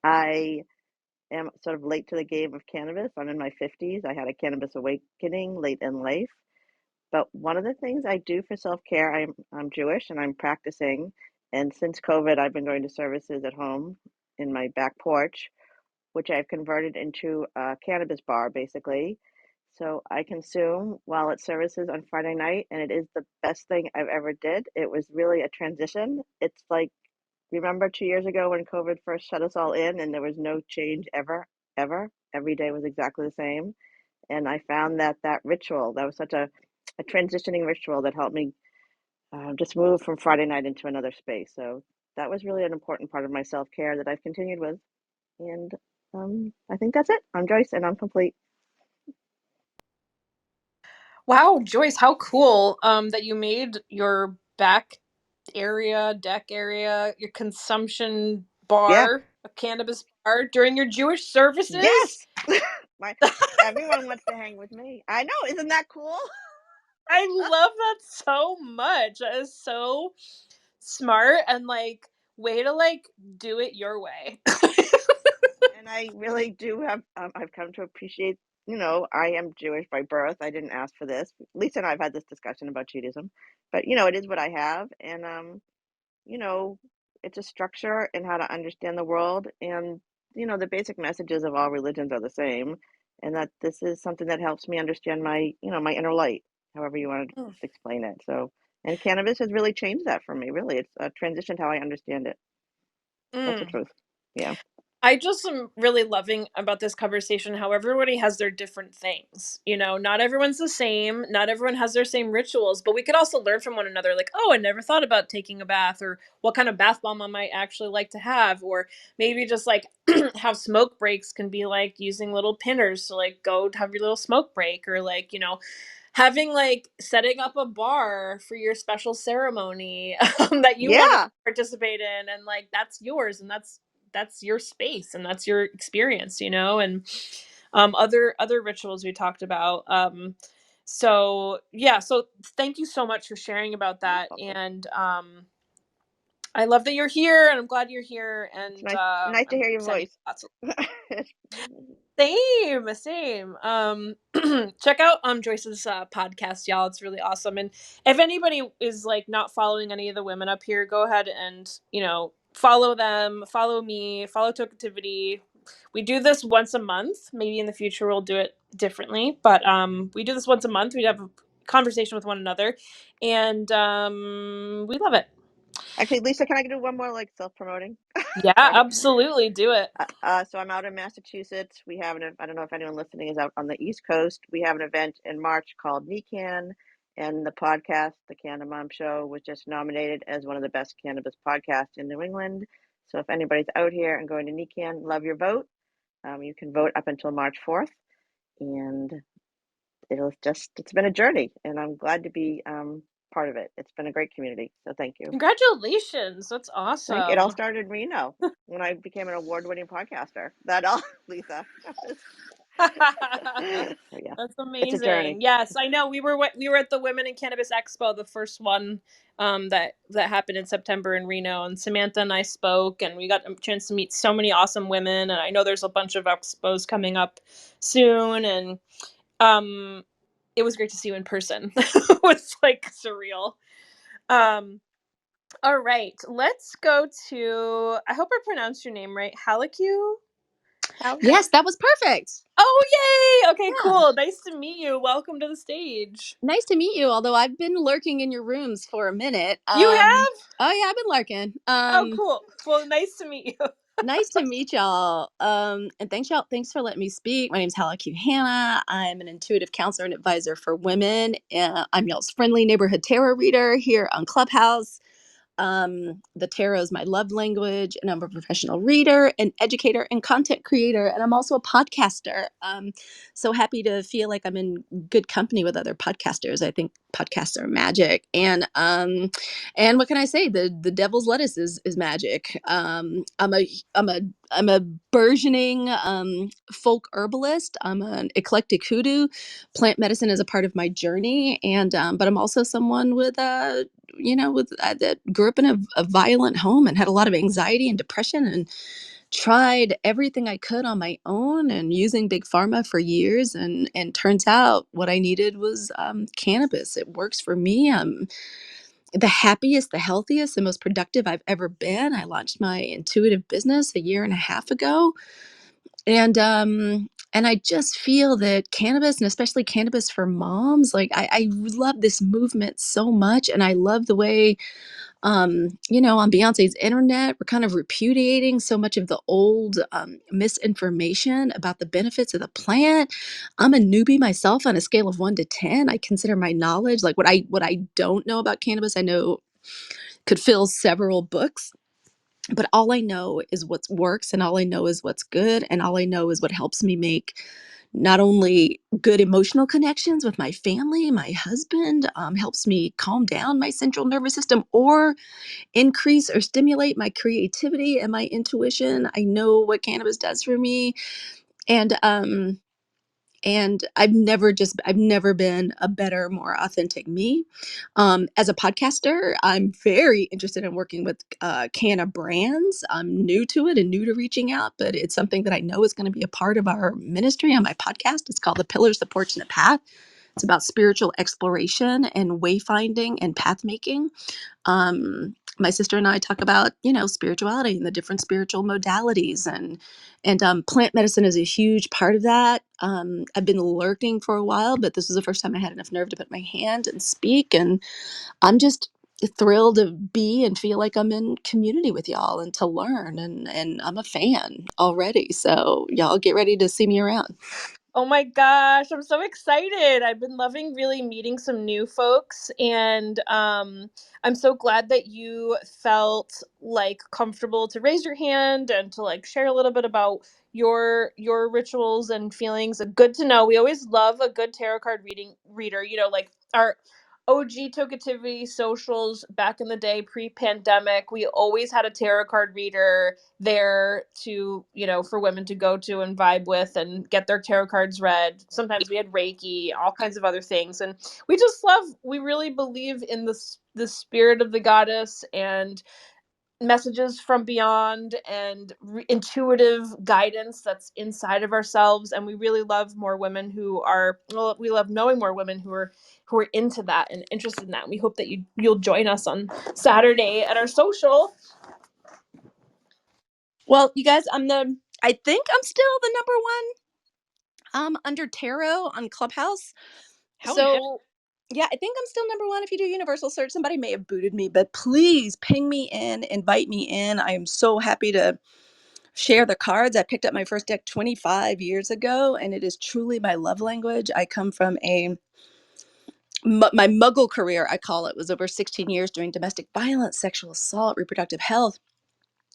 I am sort of late to the game of cannabis. I'm in my 50s. I had a cannabis awakening late in life. But one of the things I do for self care, I'm Jewish and I'm practicing. And since COVID, I've been going to services at home in my back porch, which I've converted into a cannabis bar basically. So I consume while at services on Friday night, and it is the best thing I've ever did. It was really a transition. It's like, remember 2 years ago when COVID first shut us all in and there was no change ever, ever? Every day was exactly the same. And I found that ritual, that was such a transitioning ritual that helped me just move from Friday night into another space. So that was really an important part of my self care that I've continued with. And I think that's it. I'm Joyce, and I'm complete. Wow, Joyce, how cool that you made your back deck area, your consumption Yeah. bar, a cannabis bar during your Jewish services. Yes. My Everyone wants to hang with me. I know. Isn't that cool? I love that so much. That is so smart, and like, way to like do it your way. And I really do have. I've come to appreciate. I am Jewish by birth. I didn't ask for this. Lisa and I've had this discussion about Judaism, but it is what I have, and you know, it's a structure and how to understand the world. And, the basic messages of all religions are the same. And that this is something that helps me understand my inner light, however you want to Mm. explain it. So, and cannabis has really changed that for me, really. It's transitioned how I understand it. That's the Mm. truth. Yeah. I just am really loving about this conversation how everybody has their different things. Not everyone's the same. Not everyone has their same rituals, but we could also learn from one another. Like, oh, I never thought about taking a bath, or what kind of bath bomb I might actually like to have, or maybe just like how smoke breaks can be like using little pinners to like go have your little smoke break, or like, having like setting up a bar for your special ceremony that you want to Yeah. participate in, and like that's yours, and that's your space, and that's your experience, and other rituals we talked about. So yeah, so thank you so much for sharing about You're that, welcome. and I love that you're here, and I'm glad you're here, It's and nice to I'm hear your sending voice. lots of same. Check out Joyce's podcast, y'all. It's really awesome. And if anybody is like not following any of the women up here, go ahead and follow them, follow me, follow Tokeativity. We do this once a month. Maybe in the future we'll do it differently, but we do this once a month. We have a conversation with one another, and we love it. Actually, Lisa, can I do one more like self-promoting? Yeah, Sorry. absolutely, do it. So I'm out in Massachusetts. I don't know if anyone listening is out on the East Coast. We have an event in March called NECAN. And the podcast, The Canna Mom Show, was just nominated as one of the best cannabis podcasts in New England. So if anybody's out here and going to NECAN, love your vote. You can vote up until March 4th. And it's been a journey, and I'm glad to be part of it. It's been a great community. So thank you. Congratulations. That's It all awesome. started in Reno when I became an award-winning podcaster. That all, Lisa. So yeah, That's it's a amazing. journey. Yes, I know. We were at the Women in Cannabis Expo, the first one that happened in September in Reno, and Samantha and I spoke, and we got a chance to meet so many awesome women. And I know there's a bunch of expos coming up soon, and um, it was great to see you in person. It was like surreal. Um, all right, let's go to. I hope I pronounced your name right. Halaku. Yes, that was perfect. Oh, yay! Okay, Yeah. cool. Nice to meet you. Welcome to the stage. Nice to meet you, although I've been lurking in your rooms for a minute. You have? Oh yeah, I've been lurking. Oh, cool. Well, nice to meet you. Nice to meet y'all. And thanks for letting me speak. My name's Halaku Hannah. I'm an intuitive counselor and advisor for women. I'm y'all's friendly neighborhood tarot reader here on Clubhouse. The tarot is my love language, and I'm a professional reader, an educator, and content creator, and I'm also a podcaster. So happy to feel like I'm in good company with other podcasters. I think podcasts are magic, and what can I say? The devil's lettuce is magic. I'm a burgeoning folk herbalist. I'm an eclectic hoodoo. Plant medicine is a part of my journey, and but I'm also someone with that grew up in a violent home and had a lot of anxiety and depression and tried everything I could on my own and using big pharma for years, and turns out what I needed was cannabis. It works for me. I'm the happiest, the healthiest, the most productive I've ever been. I launched my intuitive business a year and a half ago, and I just feel that cannabis, and especially cannabis for moms, like I love this movement so much, and I love the way on Beyonce's internet, we're kind of repudiating so much of the old misinformation about the benefits of the plant. I'm a newbie myself on a scale of 1 to 10. I consider my knowledge, like what I don't know about cannabis, I know could fill several books. But all I know is what works, and all I know is what's good, and all I know is what helps me make not only good emotional connections with my family, my husband, helps me calm down my central nervous system, or increase or stimulate my creativity and my intuition. I know what cannabis does for me, and I've never been a better, more authentic me. As a podcaster, I'm very interested in working with canna brands. I'm new to it and new to reaching out, but it's something that I know is going to be a part of our ministry on my podcast. It's called The Pillars, the Porch, and the Path. It's about spiritual exploration and wayfinding and path making. My sister and I talk about, spirituality and the different spiritual modalities, and plant medicine is a huge part of that. I've been lurking for a while, but this was the first time I had enough nerve to put my hand and speak, and I'm just thrilled to be and feel like I'm in community with y'all and to learn, and I'm a fan already. So y'all get ready to see me around. Oh my gosh, I'm so excited. I've been loving really meeting some new folks, and I'm so glad that you felt like comfortable to raise your hand and to like share a little bit about your rituals and feelings. Good to know. We always love a good tarot card reader, like our OG Tokeativity socials back in the day, pre-pandemic. We always had a tarot card reader there to, for women to go to and vibe with and get their tarot cards read. Sometimes we had Reiki, all kinds of other things. And we really believe in the spirit of the goddess and messages from beyond and intuitive guidance that's inside of ourselves. And we really love more women we love knowing more women who are into that and interested in that. And we hope that you'll join us on Saturday at our social. Well, you guys, I think I'm still the number one under tarot on Clubhouse. Hell yeah. So yeah, I think I'm still number one if you do universal search. Somebody may have booted me, but please ping me in, invite me in. I am so happy to share the cards. I picked up my first deck 25 years ago, and it is truly my love language. I come from a my muggle career, I call it, was over 16 years doing domestic violence, sexual assault, reproductive health,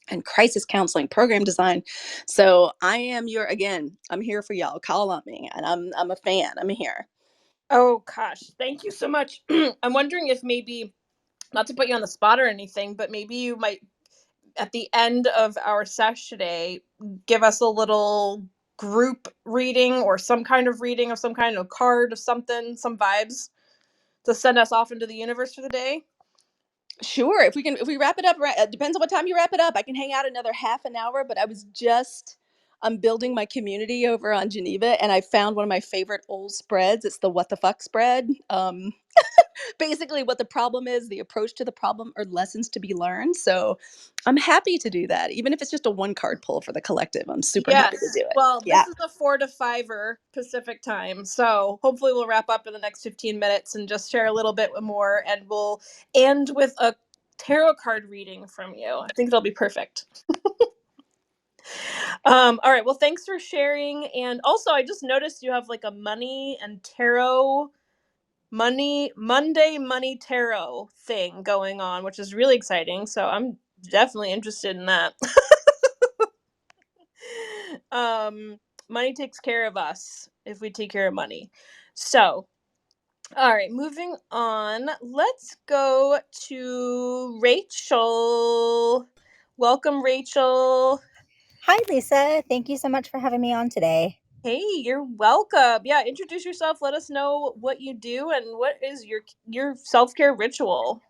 and crisis counseling program design. So I am I'm here for y'all. Call on me. And I'm a fan. I'm here. Oh gosh, thank you so much. I'm wondering if maybe, not to put you on the spot or anything, but maybe you might, at the end of our sesh today, give us a little group reading or some kind of reading of some kind of card of something, some vibes to send us off into the universe for the day. Sure. If we wrap it up, it depends on what time you wrap it up. I can hang out another half an hour, but I'm building my community over on Geneva, and I found one of my favorite old spreads. It's the what the fuck spread. Basically what the problem is, the approach to the problem, or lessons to be learned. So I'm happy to do that. Even if it's just a one card pull for the collective, I'm super happy to Yes. do it. Well, Yeah. this is a 4 to 5er Pacific time. So hopefully we'll wrap up in the next 15 minutes and just share a little bit more. And we'll end with a tarot card reading from you. I think it'll be perfect. All right. Well, thanks for sharing. And also, I just noticed you have like a money and tarot Monday money tarot thing going on, which is really exciting. So I'm definitely interested in that. um Money takes care of us if we take care of money. So all right, moving on, let's go to Rachel. Welcome, Rachel. Hi, Lisa. Thank you so much for having me on today. Hey, you're welcome. Yeah, introduce yourself, let us know what you do and what is your self-care ritual.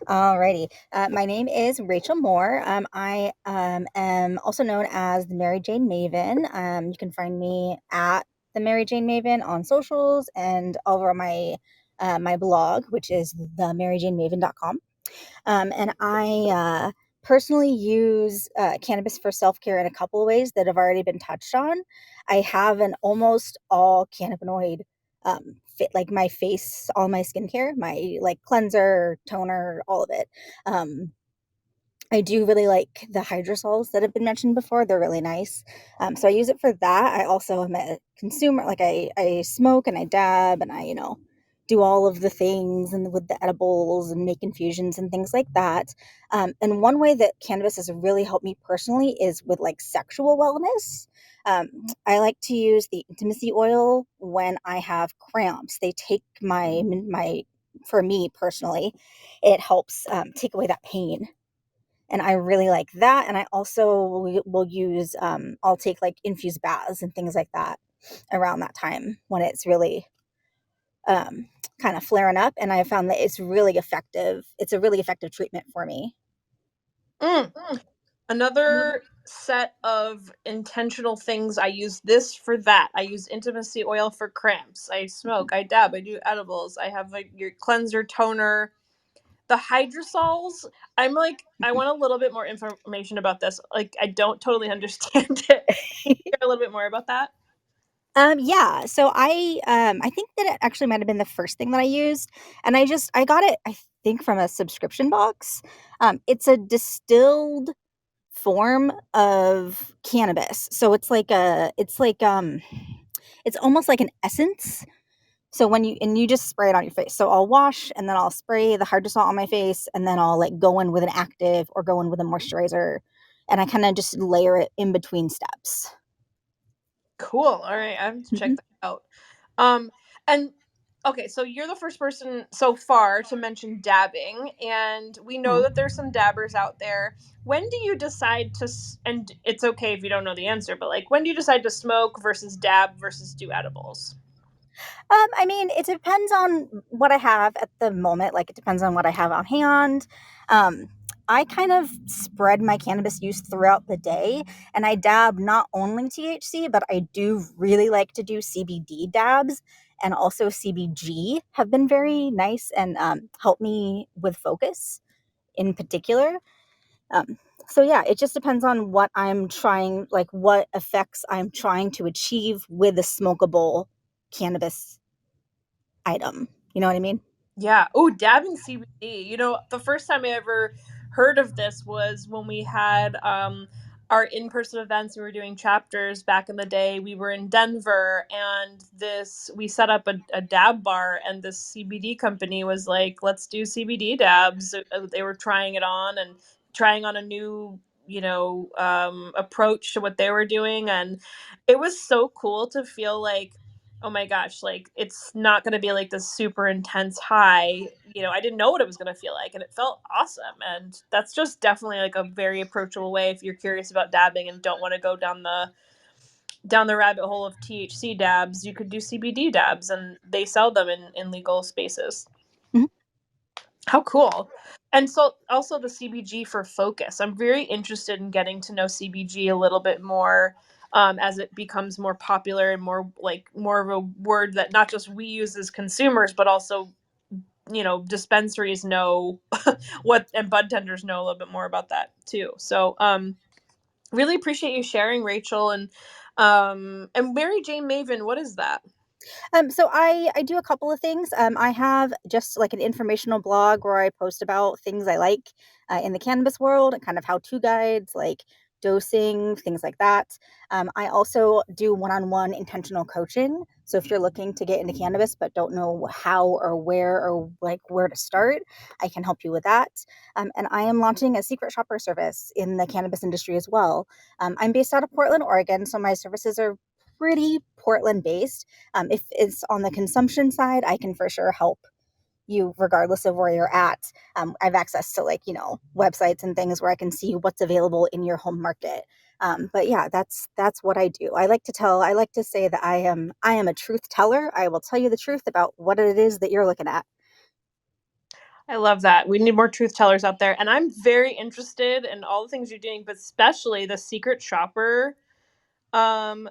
Alrighty. My name is Rachel Moore. I am also known as the Mary Jane Maven. You can find me at the Mary Jane Maven on socials and over my my blog, which is themaryjanemaven.com. And I personally use cannabis for self care in a couple of ways that have already been touched on. I have an almost all cannabinoid fit, like my face, all my skincare, my like cleanser, toner, all of it. Um, I do really like the hydrosols that have been mentioned before. They're really nice. So I use it for that. I also am a consumer. Like I smoke and I dab and I, do all of the things and with the edibles and make infusions and things like that. And one way that cannabis has really helped me personally is with like sexual wellness. I like to use the intimacy oil when I have cramps. They take my for me personally, it helps take away that pain, and I really like that. And I also will use I'll take like infused baths and things like that around that time when it's really um, kind of flaring up, and I found that it's really effective. It's a really effective treatment for me. Mm. Another set of intentional things. I use this for that. I use intimacy oil for cramps. I smoke, I dab, I do edibles. I have like your cleanser, toner, the hydrosols. I'm like, I want a little bit more information about this. Like, I don't totally understand it. Can you share a little bit more about that? Yeah, so I think that it actually might have been the first thing that I used, and I got it, I think, from a subscription box. It's a distilled form of cannabis. So it's almost like an essence. So you just spray it on your face. So I'll wash and then I'll spray the hydrosol on my face, and then I'll like go in with an active or go in with a moisturizer, and I kind of just layer it in between steps. Cool. All right, I have to check Mhm. that out. Um, and okay, so you're the first person so far to mention dabbing, and we know that there's some dabbers out there. When do you decide to, and it's okay if you don't know the answer, but like, when do you decide to smoke versus dab versus do edibles? I mean, it depends on what I have at the moment. Like, it depends on what I have on hand. Um, I kind of spread my cannabis use throughout the day, and I dab not only THC, but I do really like to do CBD dabs, and also CBG have been very nice and help me with focus in particular. Um, so yeah, it just depends on what I'm trying, like what effects I'm trying to achieve with a smokable cannabis item. You know what I mean? Yeah. Oh, dabbing CBD. You know, the first time I ever heard of this was when we had our in-person events, we were doing chapters back in the day. We were in Denver, and we set up a dab bar, and this CBD company was like, let's do CBD dabs. They were trying it on and trying on a new, approach to what they were doing. And it was so cool to feel like, oh my gosh, like it's not going to be like this super intense high. I didn't know what it was going to feel like, and it felt awesome. And that's just definitely like a very approachable way if you're curious about dabbing and don't want to go down the rabbit hole of THC dabs. You could do CBD dabs, and they sell them in legal spaces. Mhm. How cool. And so also the CBG for focus. I'm very interested in getting to know CBG a little bit more, as it becomes more popular and more of a word that not just we use as consumers, but also, dispensaries know what, and bud tenders know a little bit more about that too. So really appreciate you sharing, Rachel. And Mary Jane Maven, what is that? So I do a couple of things. I have just like an informational blog where I post about things I like in the cannabis world, and kind of how-to guides, like dosing, things like that. I also do one-on-one intentional coaching. So if you're looking to get into cannabis but don't know how or where to start, I can help you with that. And I am launching a secret shopper service in the cannabis industry as well. I'm based out of Portland, Oregon, so my services are pretty Portland based. If it's on the consumption side, I can for sure help you regardless of where you're at. I have access to websites and things where I can see what's available in your home market. But yeah, that's what I do. I like to say that I am a truth teller. I will tell you the truth about what it is that you're looking at. I love that. We need more truth tellers out there. And I'm very interested in all the things you're doing, but especially the secret shopper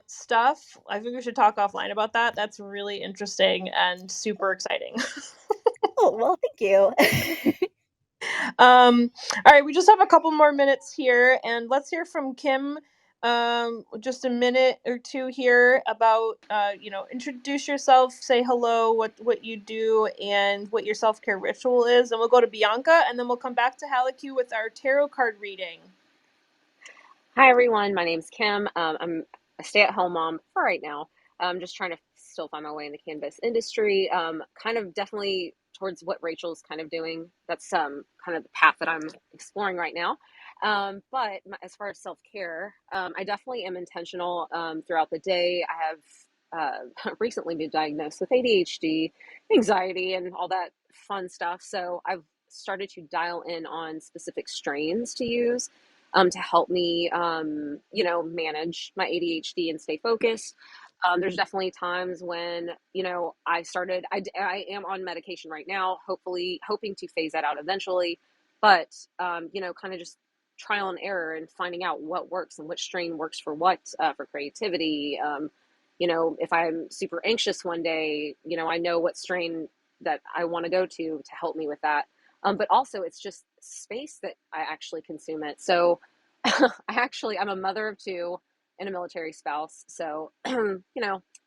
stuff. I think we should talk offline about that. That's really interesting and super exciting. Oh, well, thank you. All right, we just have a couple more minutes here, and let's hear from Kim. Just a minute or two here about introduce yourself, say hello, what you do, and what your self-care ritual is, and we'll go to Bianca, and then we'll come back to Halaku with our tarot card reading. Hi, everyone. My name's Kim. I'm a stay-at-home mom for right now. I'm just trying to still find my way in the cannabis industry. Kind of definitely towards what Rachel's kind of doing. That's kind of the path that I'm exploring right now. But as far as self-care, I definitely am intentional throughout the day. I have recently been diagnosed with ADHD, anxiety, and all that fun stuff. So I've started to dial in on specific strains to use to help me, manage my ADHD and stay focused. There's definitely times when, I am on medication right now, hopefully hoping to phase that out eventually, but, kind of just trial and error and finding out what works and which strain works for what, for creativity. If I'm super anxious one day, I know what strain that I want to go to help me with that. But also, it's just space that I actually consume it. So, I'm a mother of two and a military spouse. So, I got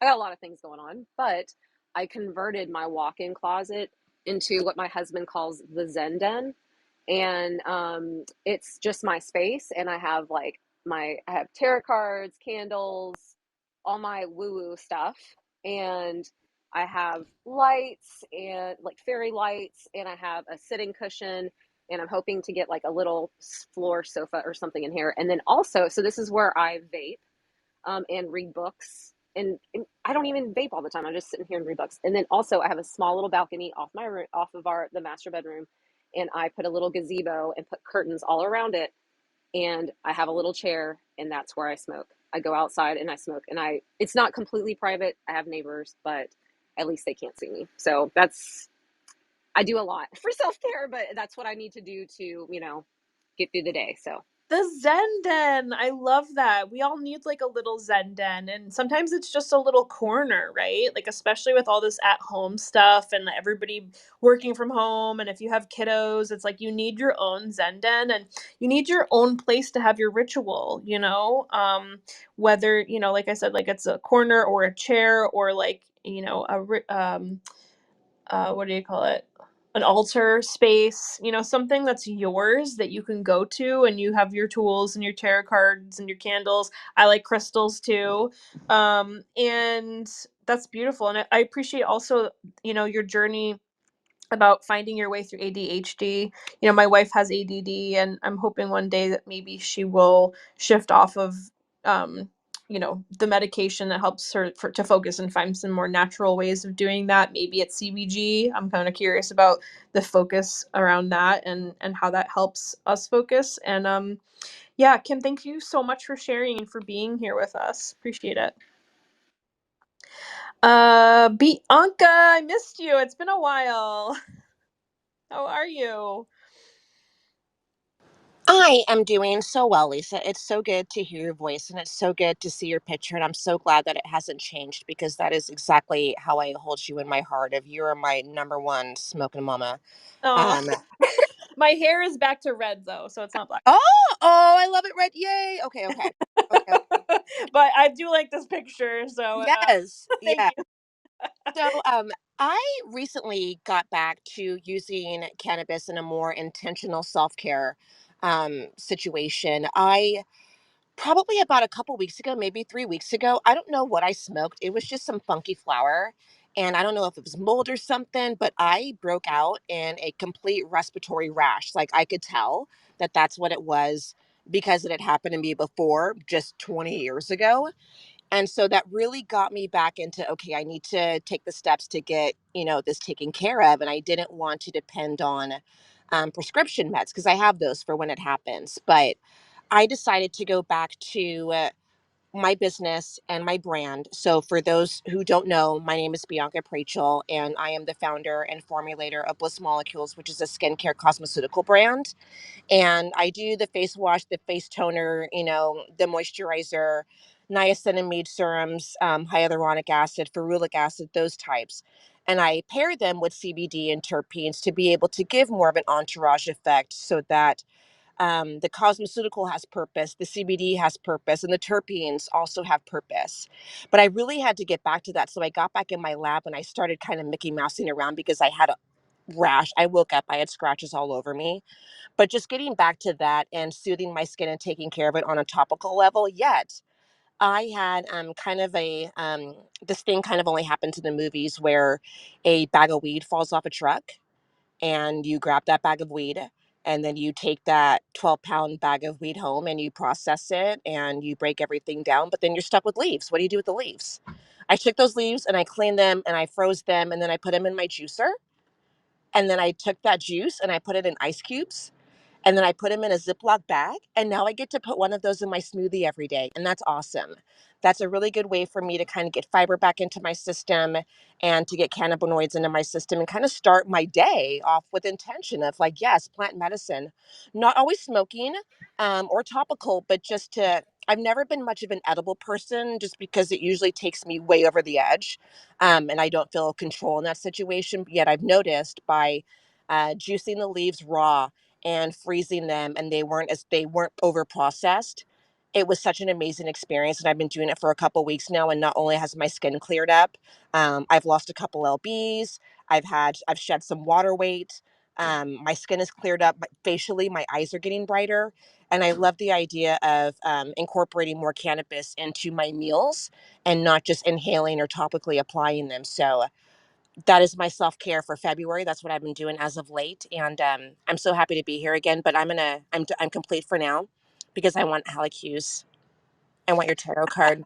a lot of things going on. But I converted my walk-in closet into what my husband calls the Zen Den, and it's just my space. And I have I have tarot cards, candles, all my woo-woo stuff, and I have lights and like fairy lights, and I have a sitting cushion, and I'm hoping to get like a little floor sofa or something in here. And then also, so this is where I vape and read books. And I don't even vape all the time. I'm just sitting here and read books. And then also, I have a small little balcony off of the master bedroom, and I put a little gazebo and put curtains all around it. And I have a little chair, and that's where I smoke. I go outside and I smoke, and it's not completely private. I have neighbors, but at least they can't see me. So I do a lot for self-care, but that's what I need to do to, get through the day. So The Zen Den. I love that. We all need like a little Zen Den. And sometimes it's just a little corner, right? Like, especially with all this at home stuff and everybody working from home. And if you have kiddos, it's like you need your own Zen Den, and you need your own place to have your ritual, whether, like I said, like it's a corner or a chair or like, what do you call it? an altar space, you know, something that's yours that you can go to, and you have your tools and your tarot cards and your candles. I like crystals too. And that's beautiful. And I appreciate also, you know, your journey about finding your way through ADHD. You know, my wife has ADD, and I'm hoping one day that maybe she will shift off of, um, you know, the medication that helps her to focus and find some more natural ways of doing that. Maybe it's CBG. I'm kind of curious about the focus around that, and how that helps us focus. And yeah, Kim, thank you so much for sharing and for being here with us. Appreciate it. Bianca, I missed you. It's been a while. How are you? I am doing so well, Lisa. It's so good to hear your voice and it's so good to see your picture. And I'm so glad that it hasn't changed because that is exactly how I hold you in my heart. If you are my number one smoking mama. Oh, Um, my hair is back to red though, so it's not black. I love it red. Yay. Okay, okay. Okay, okay. But I do like this picture, so Yes. thank Yeah. you. So I recently got back to using cannabis in a more intentional self-care situation. I probably about a couple weeks ago, maybe 3 weeks ago. I don't know what I smoked. It was just some funky flower. And I don't know if it was mold or something, but I broke out in a complete respiratory rash. Like I could tell that that's what it was because it had happened to me before just 20 years ago. And so that really got me back into, okay, I need to take the steps to get, this taken care of. And I didn't want to depend on prescription meds because I have those for when it happens. But I decided to go back to my business and my brand. So, for those who don't know, my name is Bianca Prachel, and I am the founder and formulator of Bliss Molecules, which is a skincare cosmeceutical brand. And I do the face wash, the face toner, the moisturizer, niacinamide serums, hyaluronic acid, ferulic acid, those types. And I pair them with CBD and terpenes to be able to give more of an entourage effect so that the cosmeceutical has purpose, the CBD has purpose, and the terpenes also have purpose. But I really had to get back to that. So I got back in my lab and I started kind of Mickey Mousing around because I had a rash. I woke up, I had scratches all over me. But just getting back to that and soothing my skin and taking care of it on a topical level, yet I had kind of this thing kind of only happens in the movies where a bag of weed falls off a truck and you grab that bag of weed and then you take that 12-pound bag of weed home and you process it and you break everything down, but then you're stuck with leaves. What do you do with the leaves? I took those leaves and I cleaned them and I froze them and then I put them in my juicer, and then I took that juice and I put it in ice cubes, and then I put them in a Ziploc bag. And now I get to put one of those in my smoothie every day. And that's awesome. That's a really good way for me to kind of get fiber back into my system and to get cannabinoids into my system and kind of start my day off with intention of like, yes, plant medicine, not always smoking or topical, but just to, I've never been much of an edible person just because it usually takes me way over the edge, and I don't feel control in that situation. Yet I've noticed by juicing the leaves raw and freezing them, and they weren't over processed, it was such an amazing experience. And I've been doing it for a couple weeks now, and not only has my skin cleared up, I've lost a couple lbs, I've shed some water weight, my skin is cleared up, facially my eyes are getting brighter. And I love the idea of incorporating more cannabis into my meals and not just inhaling or topically applying them. So that is my self-care for February. That's what I've been doing as of late, and I'm so happy to be here again. But I'm complete for now because I want Hallie Q's. I want your tarot card.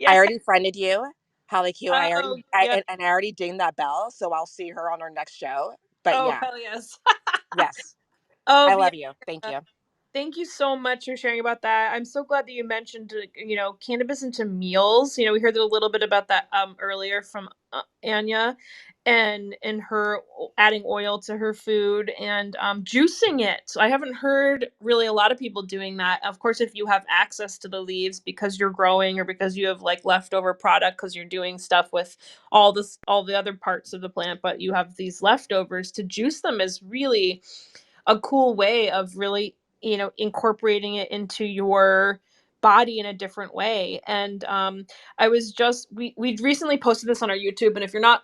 I Yeah. already friended you, Hallie Q. Oh, yeah. And I already dinged that bell, so I'll see her on our next show. But Oh, yeah, hell yes. yes, Oh, I yeah. love you. Thank you. Thank you so much for sharing about that. I'm so glad that you mentioned, you know, cannabis into meals. You know, we heard a little bit about that earlier from Anya, and her adding oil to her food and juicing it. So I haven't heard really a lot of people doing that. Of course, if you have access to the leaves because you're growing or because you have like leftover product because you're doing stuff with all the other parts of the plant, but you have these leftovers, to juice them is really a cool way of really, you know, incorporating it into your body in a different way. And I was just we recently posted this on our YouTube, and if you're not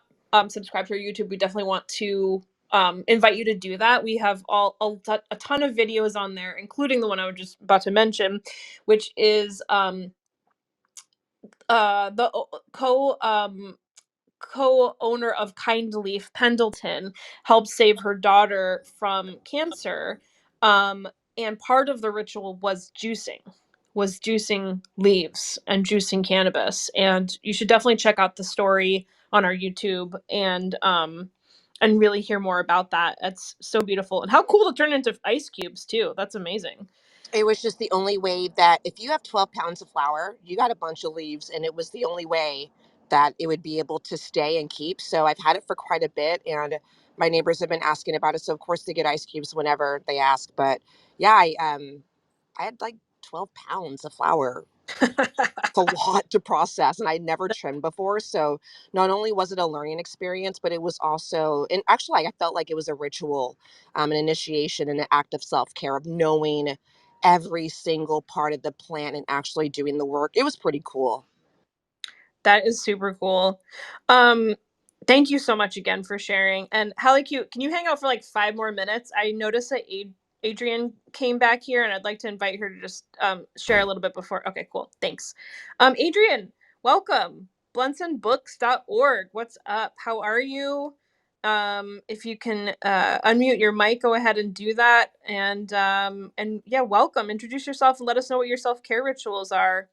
subscribed to our YouTube, we definitely want to invite you to do that. We have a ton of videos on there, including the one I was just about to mention, which is the co-owner of Kindleaf, Pendleton, helped save her daughter from cancer. And part of the ritual was juicing leaves and juicing cannabis. And you should definitely check out the story on our YouTube and really hear more about that. It's so beautiful. And how cool to turn it into ice cubes too. That's amazing. It was just the only way that if you have 12 pounds of flour, you got a bunch of leaves, and it was the only way that it would be able to stay and keep. So I've had it for quite a bit, and my neighbors have been asking about it. So of course they get ice cubes whenever they ask. But yeah, I had like 12 pounds of flour. It's a lot to process, and I'd never trimmed before. So not only was it a learning experience, but it was also, and actually I felt like it was a ritual, an initiation and an act of self-care of knowing every single part of the plant and actually doing the work. It was pretty cool. That is super cool. Um, Thank you so much again for sharing. And Hallie Q, can you hang out for like 5 more minutes? I noticed that Adrian came back here, and I'd like to invite her to just share a little bit before. Okay, cool. Thanks. Adrian, welcome. Bluntsandbooks.org. What's up? How are you? If you can unmute your mic, go ahead and do that. And yeah, welcome. Introduce yourself and let us know what your self-care rituals are.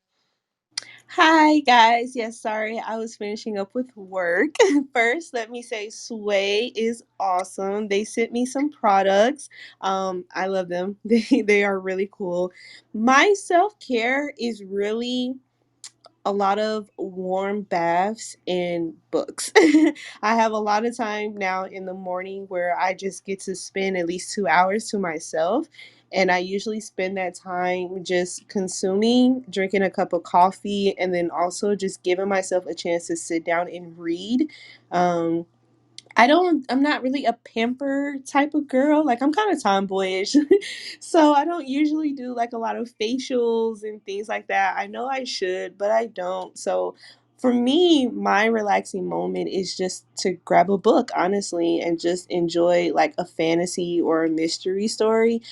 Hi guys. Yes, sorry, I was finishing up with work. First, let me say Sway is awesome. They sent me some products. I love them. They are really cool. My self-care is really a lot of warm baths and books. I have a lot of time now in the morning where I just get to spend at least 2 hours to myself. And I usually spend that time just consuming, drinking a cup of coffee, and then also just giving myself a chance to sit down and read. Um, I'm not really a pamper type of girl. Like, I'm kind of tomboyish. So I don't usually do like a lot of facials and things like that. I know I should, but I don't. So for me, my relaxing moment is just to grab a book, honestly, and just enjoy like a fantasy or a mystery story.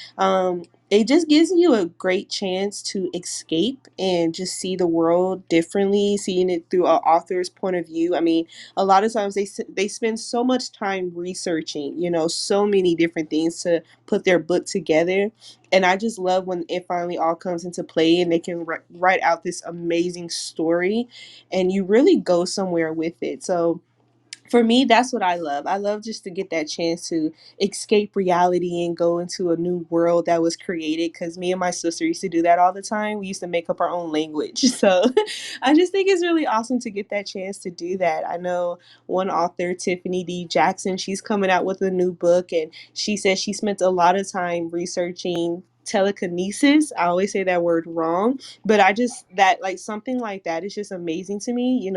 It just gives you a great chance to escape and just see the world differently, seeing it through an author's point of view. I mean, a lot of times they spend so much time researching, so many different things to put their book together. And I just love when it finally all comes into play and they can write out this amazing story and you really go somewhere with it. So for me, that's what I love. I love just to get that chance to escape reality and go into a new world that was created. Because me and my sister used to do that all the time. We used to make up our own language. So I just think it's really awesome to get that chance to do that. I know one author, Tiffany D. Jackson, she's coming out with a new book, and she says she spent a lot of time researching telekinesis. I always say that word wrong, but I just, that like something like that is just amazing to me.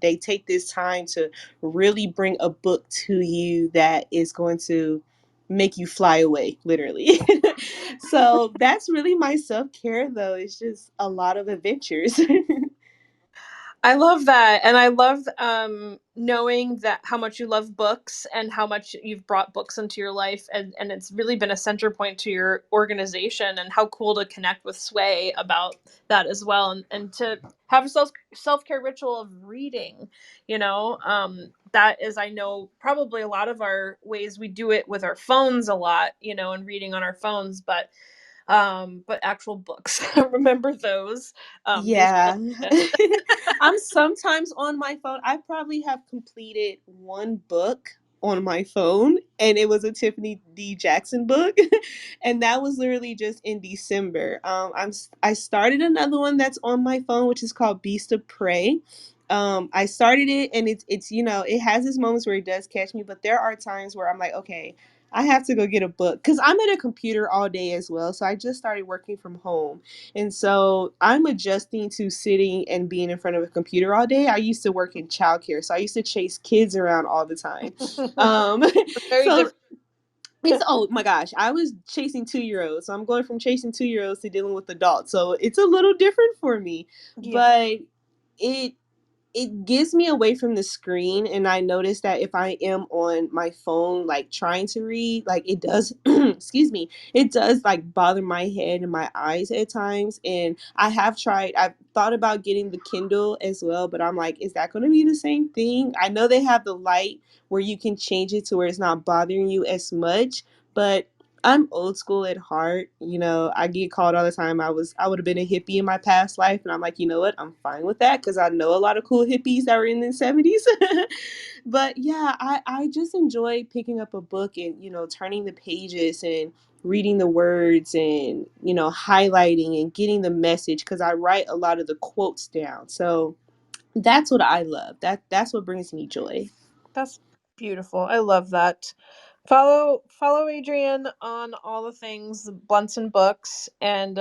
They take this time to really bring a book to you that is going to make you fly away, literally. So that's really my self-care, though. It's just a lot of adventures. I love that. And I love knowing that how much you love books and how much you've brought books into your life. And it's really been a center point to your organization, and how cool to connect with Sway about that as well. And to have a self-care ritual of reading, that is, I know, probably a lot of our ways we do it with our phones a lot, and reading on our phones, but actual books. Remember those. Those are Yeah. the I'm sometimes on my phone. I probably have completed one book on my phone, and it was a Tiffany D. Jackson book. And that was literally just in December. I started another one that's on my phone, which is called Beast of Prey. I started it, and it's it has its moments where it does catch me, but there are times where I'm like, okay, I have to go get a book because I'm at a computer all day as well. So I just started working from home. And so I'm adjusting to sitting and being in front of a computer all day. I used to work in childcare, so I used to chase kids around all the time. Um, very so different. it's, oh my gosh, I was chasing 2 year olds. So I'm going from chasing 2 year olds to dealing with adults. So it's a little different for me, Yeah. but it it gives me away from the screen, and I notice that if I am on my phone like trying to read, like it does excuse me, it does like bother my head and my eyes at times. And I've thought about getting the Kindle as well, but I'm like, is that going to be the same thing? I know they have the light where you can change it to where it's not bothering you as much, but I'm old school at heart. You know, I get called all the time. I would have been a hippie in my past life, and I'm like, you know what? I'm fine with that because I know a lot of cool hippies that were in the 70s. But yeah, I just enjoy picking up a book and, you know, turning the pages and reading the words and, you know, highlighting and getting the message because I write a lot of the quotes down. So that's what I love. That's what brings me joy. That's beautiful. I love that. Follow Adrienne on all the things blunts and books, and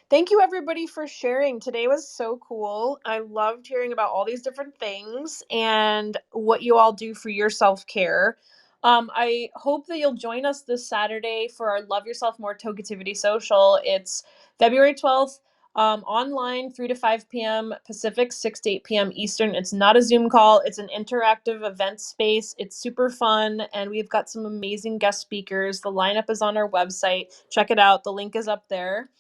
thank you everybody for sharing. Today was so cool. I loved hearing about all these different things and what you all do for your self-care. I hope that you'll join us this Saturday for our Love Yourself More Tokeativity Social. It's February 12th, online 3 to 5 p.m. Pacific, 6 to 8 p.m. Eastern. It's not a Zoom call, it's an interactive event space. It's super fun, and we've got some amazing guest speakers. The lineup is on our website. Check it out. The link is up there.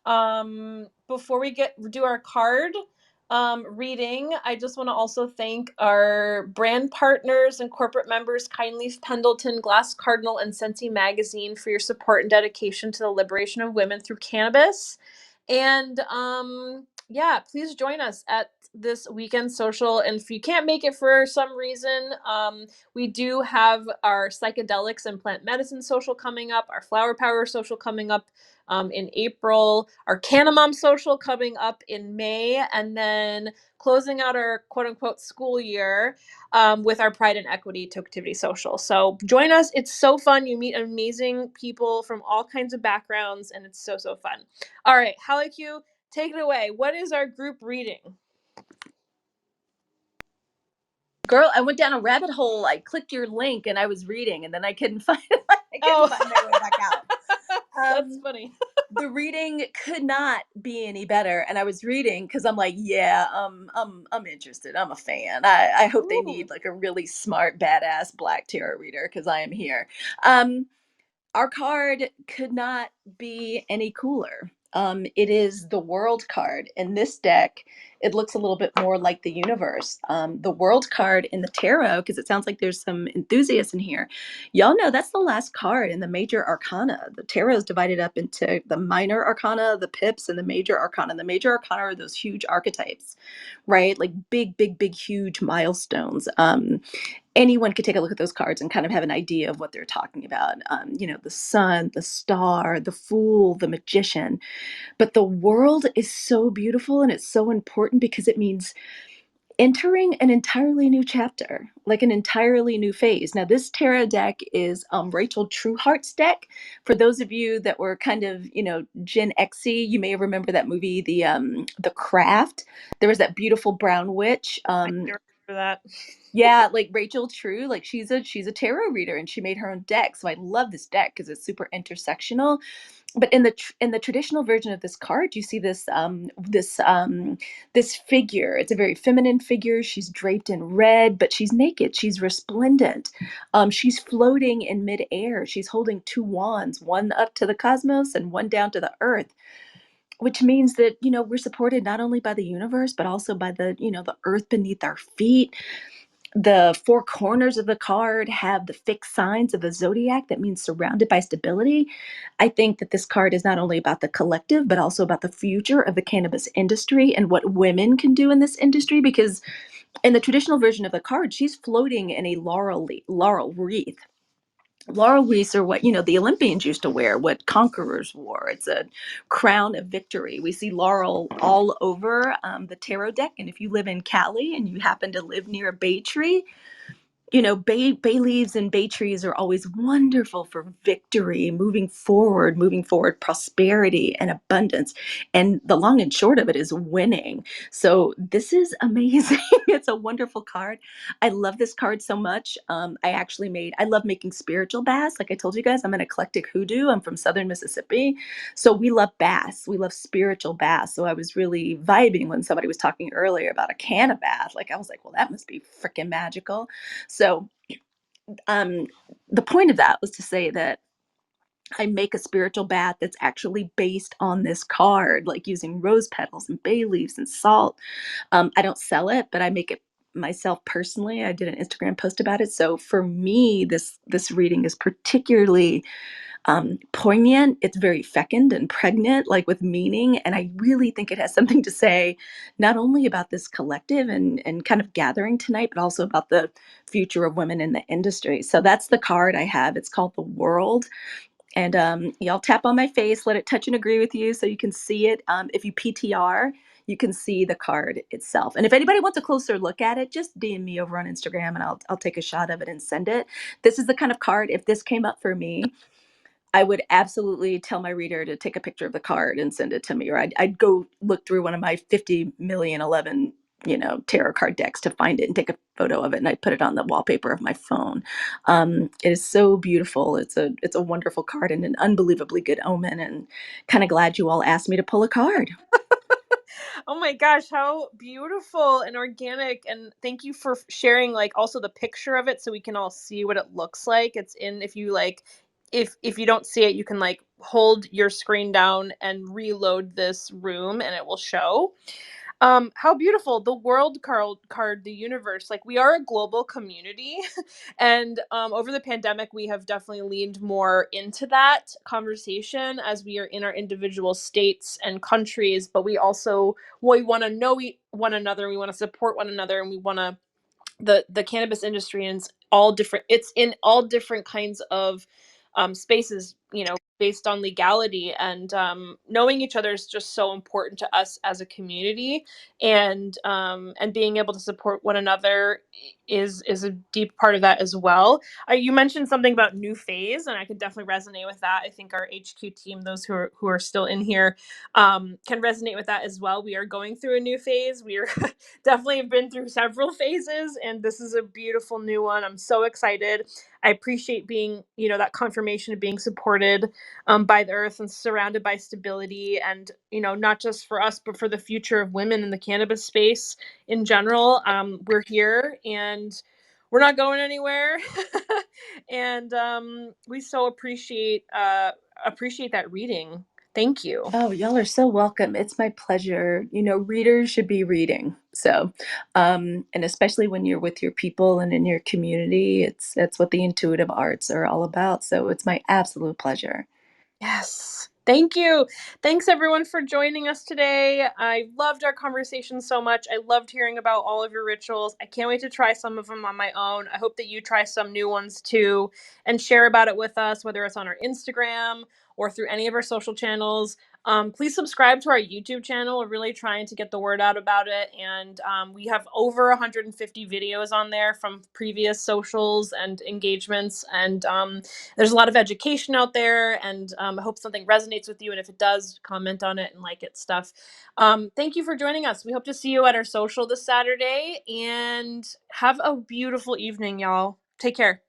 Before we do our card reading, I just want to also thank our brand partners and corporate members, Kindleaf, Pendleton, Glass Cardinal, and Scentsy Magazine, for your support and dedication to the liberation of women through cannabis. And yeah, please join us at this weekend social. And if you can't make it for some reason, we do have our psychedelics and plant medicine social coming up, our flower power social coming up in April, our Canamom social coming up in May, and then closing out our quote unquote school year with our Pride and Equity Tokeativity social. So join us. It's so fun. You meet amazing people from all kinds of backgrounds, and it's so, so fun. All right, Haliku, take it away. What is our group reading? Girl, I went down a rabbit hole. I clicked your link and I was reading, and then I couldn't find find my way back out. That's funny. The reading could not be any better, and I was reading because I'm like, yeah, I'm interested. I'm a fan. I hope they need like a really smart, badass Black tarot reader because I am here. Our card could not be any cooler. It is the World card. In this deck, it looks a little bit more like the universe. The World card in the tarot, because it sounds like there's some enthusiasts in here. Y'all know that's the last card in the major arcana. The tarot is divided up into the minor arcana, the pips, and the major arcana. The major arcana are those huge archetypes, right? Like big, big, big, huge milestones. Anyone could take a look at those cards and kind of have an idea of what they're talking about. You know, the sun, the star, the fool, the magician. But the world is so beautiful and it's so important because it means entering an entirely new chapter, like an entirely new phase. Now, this tarot deck is Rachel Trueheart's deck. For those of you that were kind of, you know, Gen Xy, you may remember that movie, The Craft. There was that beautiful brown witch. I do remember that. Yeah, like Rachel True, like she's a tarot reader and she made her own deck. So I love this deck because it's super intersectional. But in the traditional version of this card, you see this figure. It's a very feminine figure. She's draped in red, but she's naked. She's resplendent. She's floating in midair. She's holding two wands, one up to the cosmos and one down to the earth, which means that, you know, we're supported not only by the universe but also by the, you know, the earth beneath our feet. The four corners of the card have the fixed signs of the zodiac. That means surrounded by stability. I think that this card is not only about the collective, but also about the future of the cannabis industry and what women can do in this industry. Because in the traditional version of the card, she's floating in a laurel wreath. Laurel wreaths are what, you know, the Olympians used to wear, what conquerors wore. It's a crown of victory. We see laurel all over the tarot deck. And if you live in Cali and you happen to live near a bay tree, you know, bay leaves and bay trees are always wonderful for victory, moving forward, prosperity and abundance. And the long and short of it is winning. So this is amazing. It's a wonderful card. I love this card so much. I love making spiritual bass. Like I told you guys, I'm an eclectic hoodoo. I'm from Southern Mississippi. So we love bass. We love spiritual bass. So I was really vibing when somebody was talking earlier about a canna bath. Like I was like, well, that must be freaking magical. So um, the point of that was to say that I make a spiritual bath that's actually based on this card, like using rose petals and bay leaves and salt. I don't sell it, but I make it myself personally. I did an Instagram post about it. So for me, this reading is particularly poignant. It's very fecund and pregnant, like with meaning. And I really think it has something to say, not only about this collective and kind of gathering tonight, but also about the future of women in the industry. So that's the card I have. It's called The World. And y'all tap on my face, let it touch and agree with you so you can see it. If you PTR, you can see the card itself. And if anybody wants a closer look at it, just DM me over on Instagram and I'll take a shot of it and send it. This is the kind of card, if this came up for me, I would absolutely tell my reader to take a picture of the card and send it to me, or I'd go look through one of my 50,000,011, tarot card decks to find it and take a photo of it, and I'd put it on the wallpaper of my phone. It is so beautiful. It's a wonderful card and an unbelievably good omen, and kind of glad you all asked me to pull a card. Oh my gosh, how beautiful and organic. And thank you for sharing like also the picture of it so we can all see what it looks like. It's in if you like if you don't see it, you can like hold your screen down and reload this room and it will show. How beautiful. The world card, the universe. Like we are a global community. And over the pandemic, we have definitely leaned more into that conversation as we are in our individual states and countries. But we want to know one another. We want to support one another, and we want to the cannabis industry is all different. It's in all different kinds of spaces, based on legality, and knowing each other is just so important to us as a community, and being able to support one another is a deep part of that as well. You mentioned something about new phase, and I could definitely resonate with that. I think our HQ team, those who are still in here, can resonate with that as well. We are going through a new phase. We are definitely have been through several phases, and this is a beautiful new one. I'm so excited. I appreciate being, that confirmation of being supported by the earth and surrounded by stability, and not just for us, but for the future of women in the cannabis space in general. We're here and we're not going anywhere, and we so appreciate that reading. Thank you. Oh, y'all are so welcome. It's my pleasure. Readers should be reading. So, and especially when you're with your people and in your community, it's what the intuitive arts are all about. So it's my absolute pleasure. Yes. Thank you. Thanks everyone for joining us today. I loved our conversation so much. I loved hearing about all of your rituals. I can't wait to try some of them on my own. I hope that you try some new ones too and share about it with us, whether it's on our Instagram or through any of our social channels. Please subscribe to our YouTube channel. We're really trying to get the word out about it. And we have over 150 videos on there from previous socials and engagements. And there's a lot of education out there. And I hope something resonates with you. And if it does, comment on it and like it stuff. Thank you for joining us. We hope to see you at our social this Saturday. And have a beautiful evening, y'all. Take care.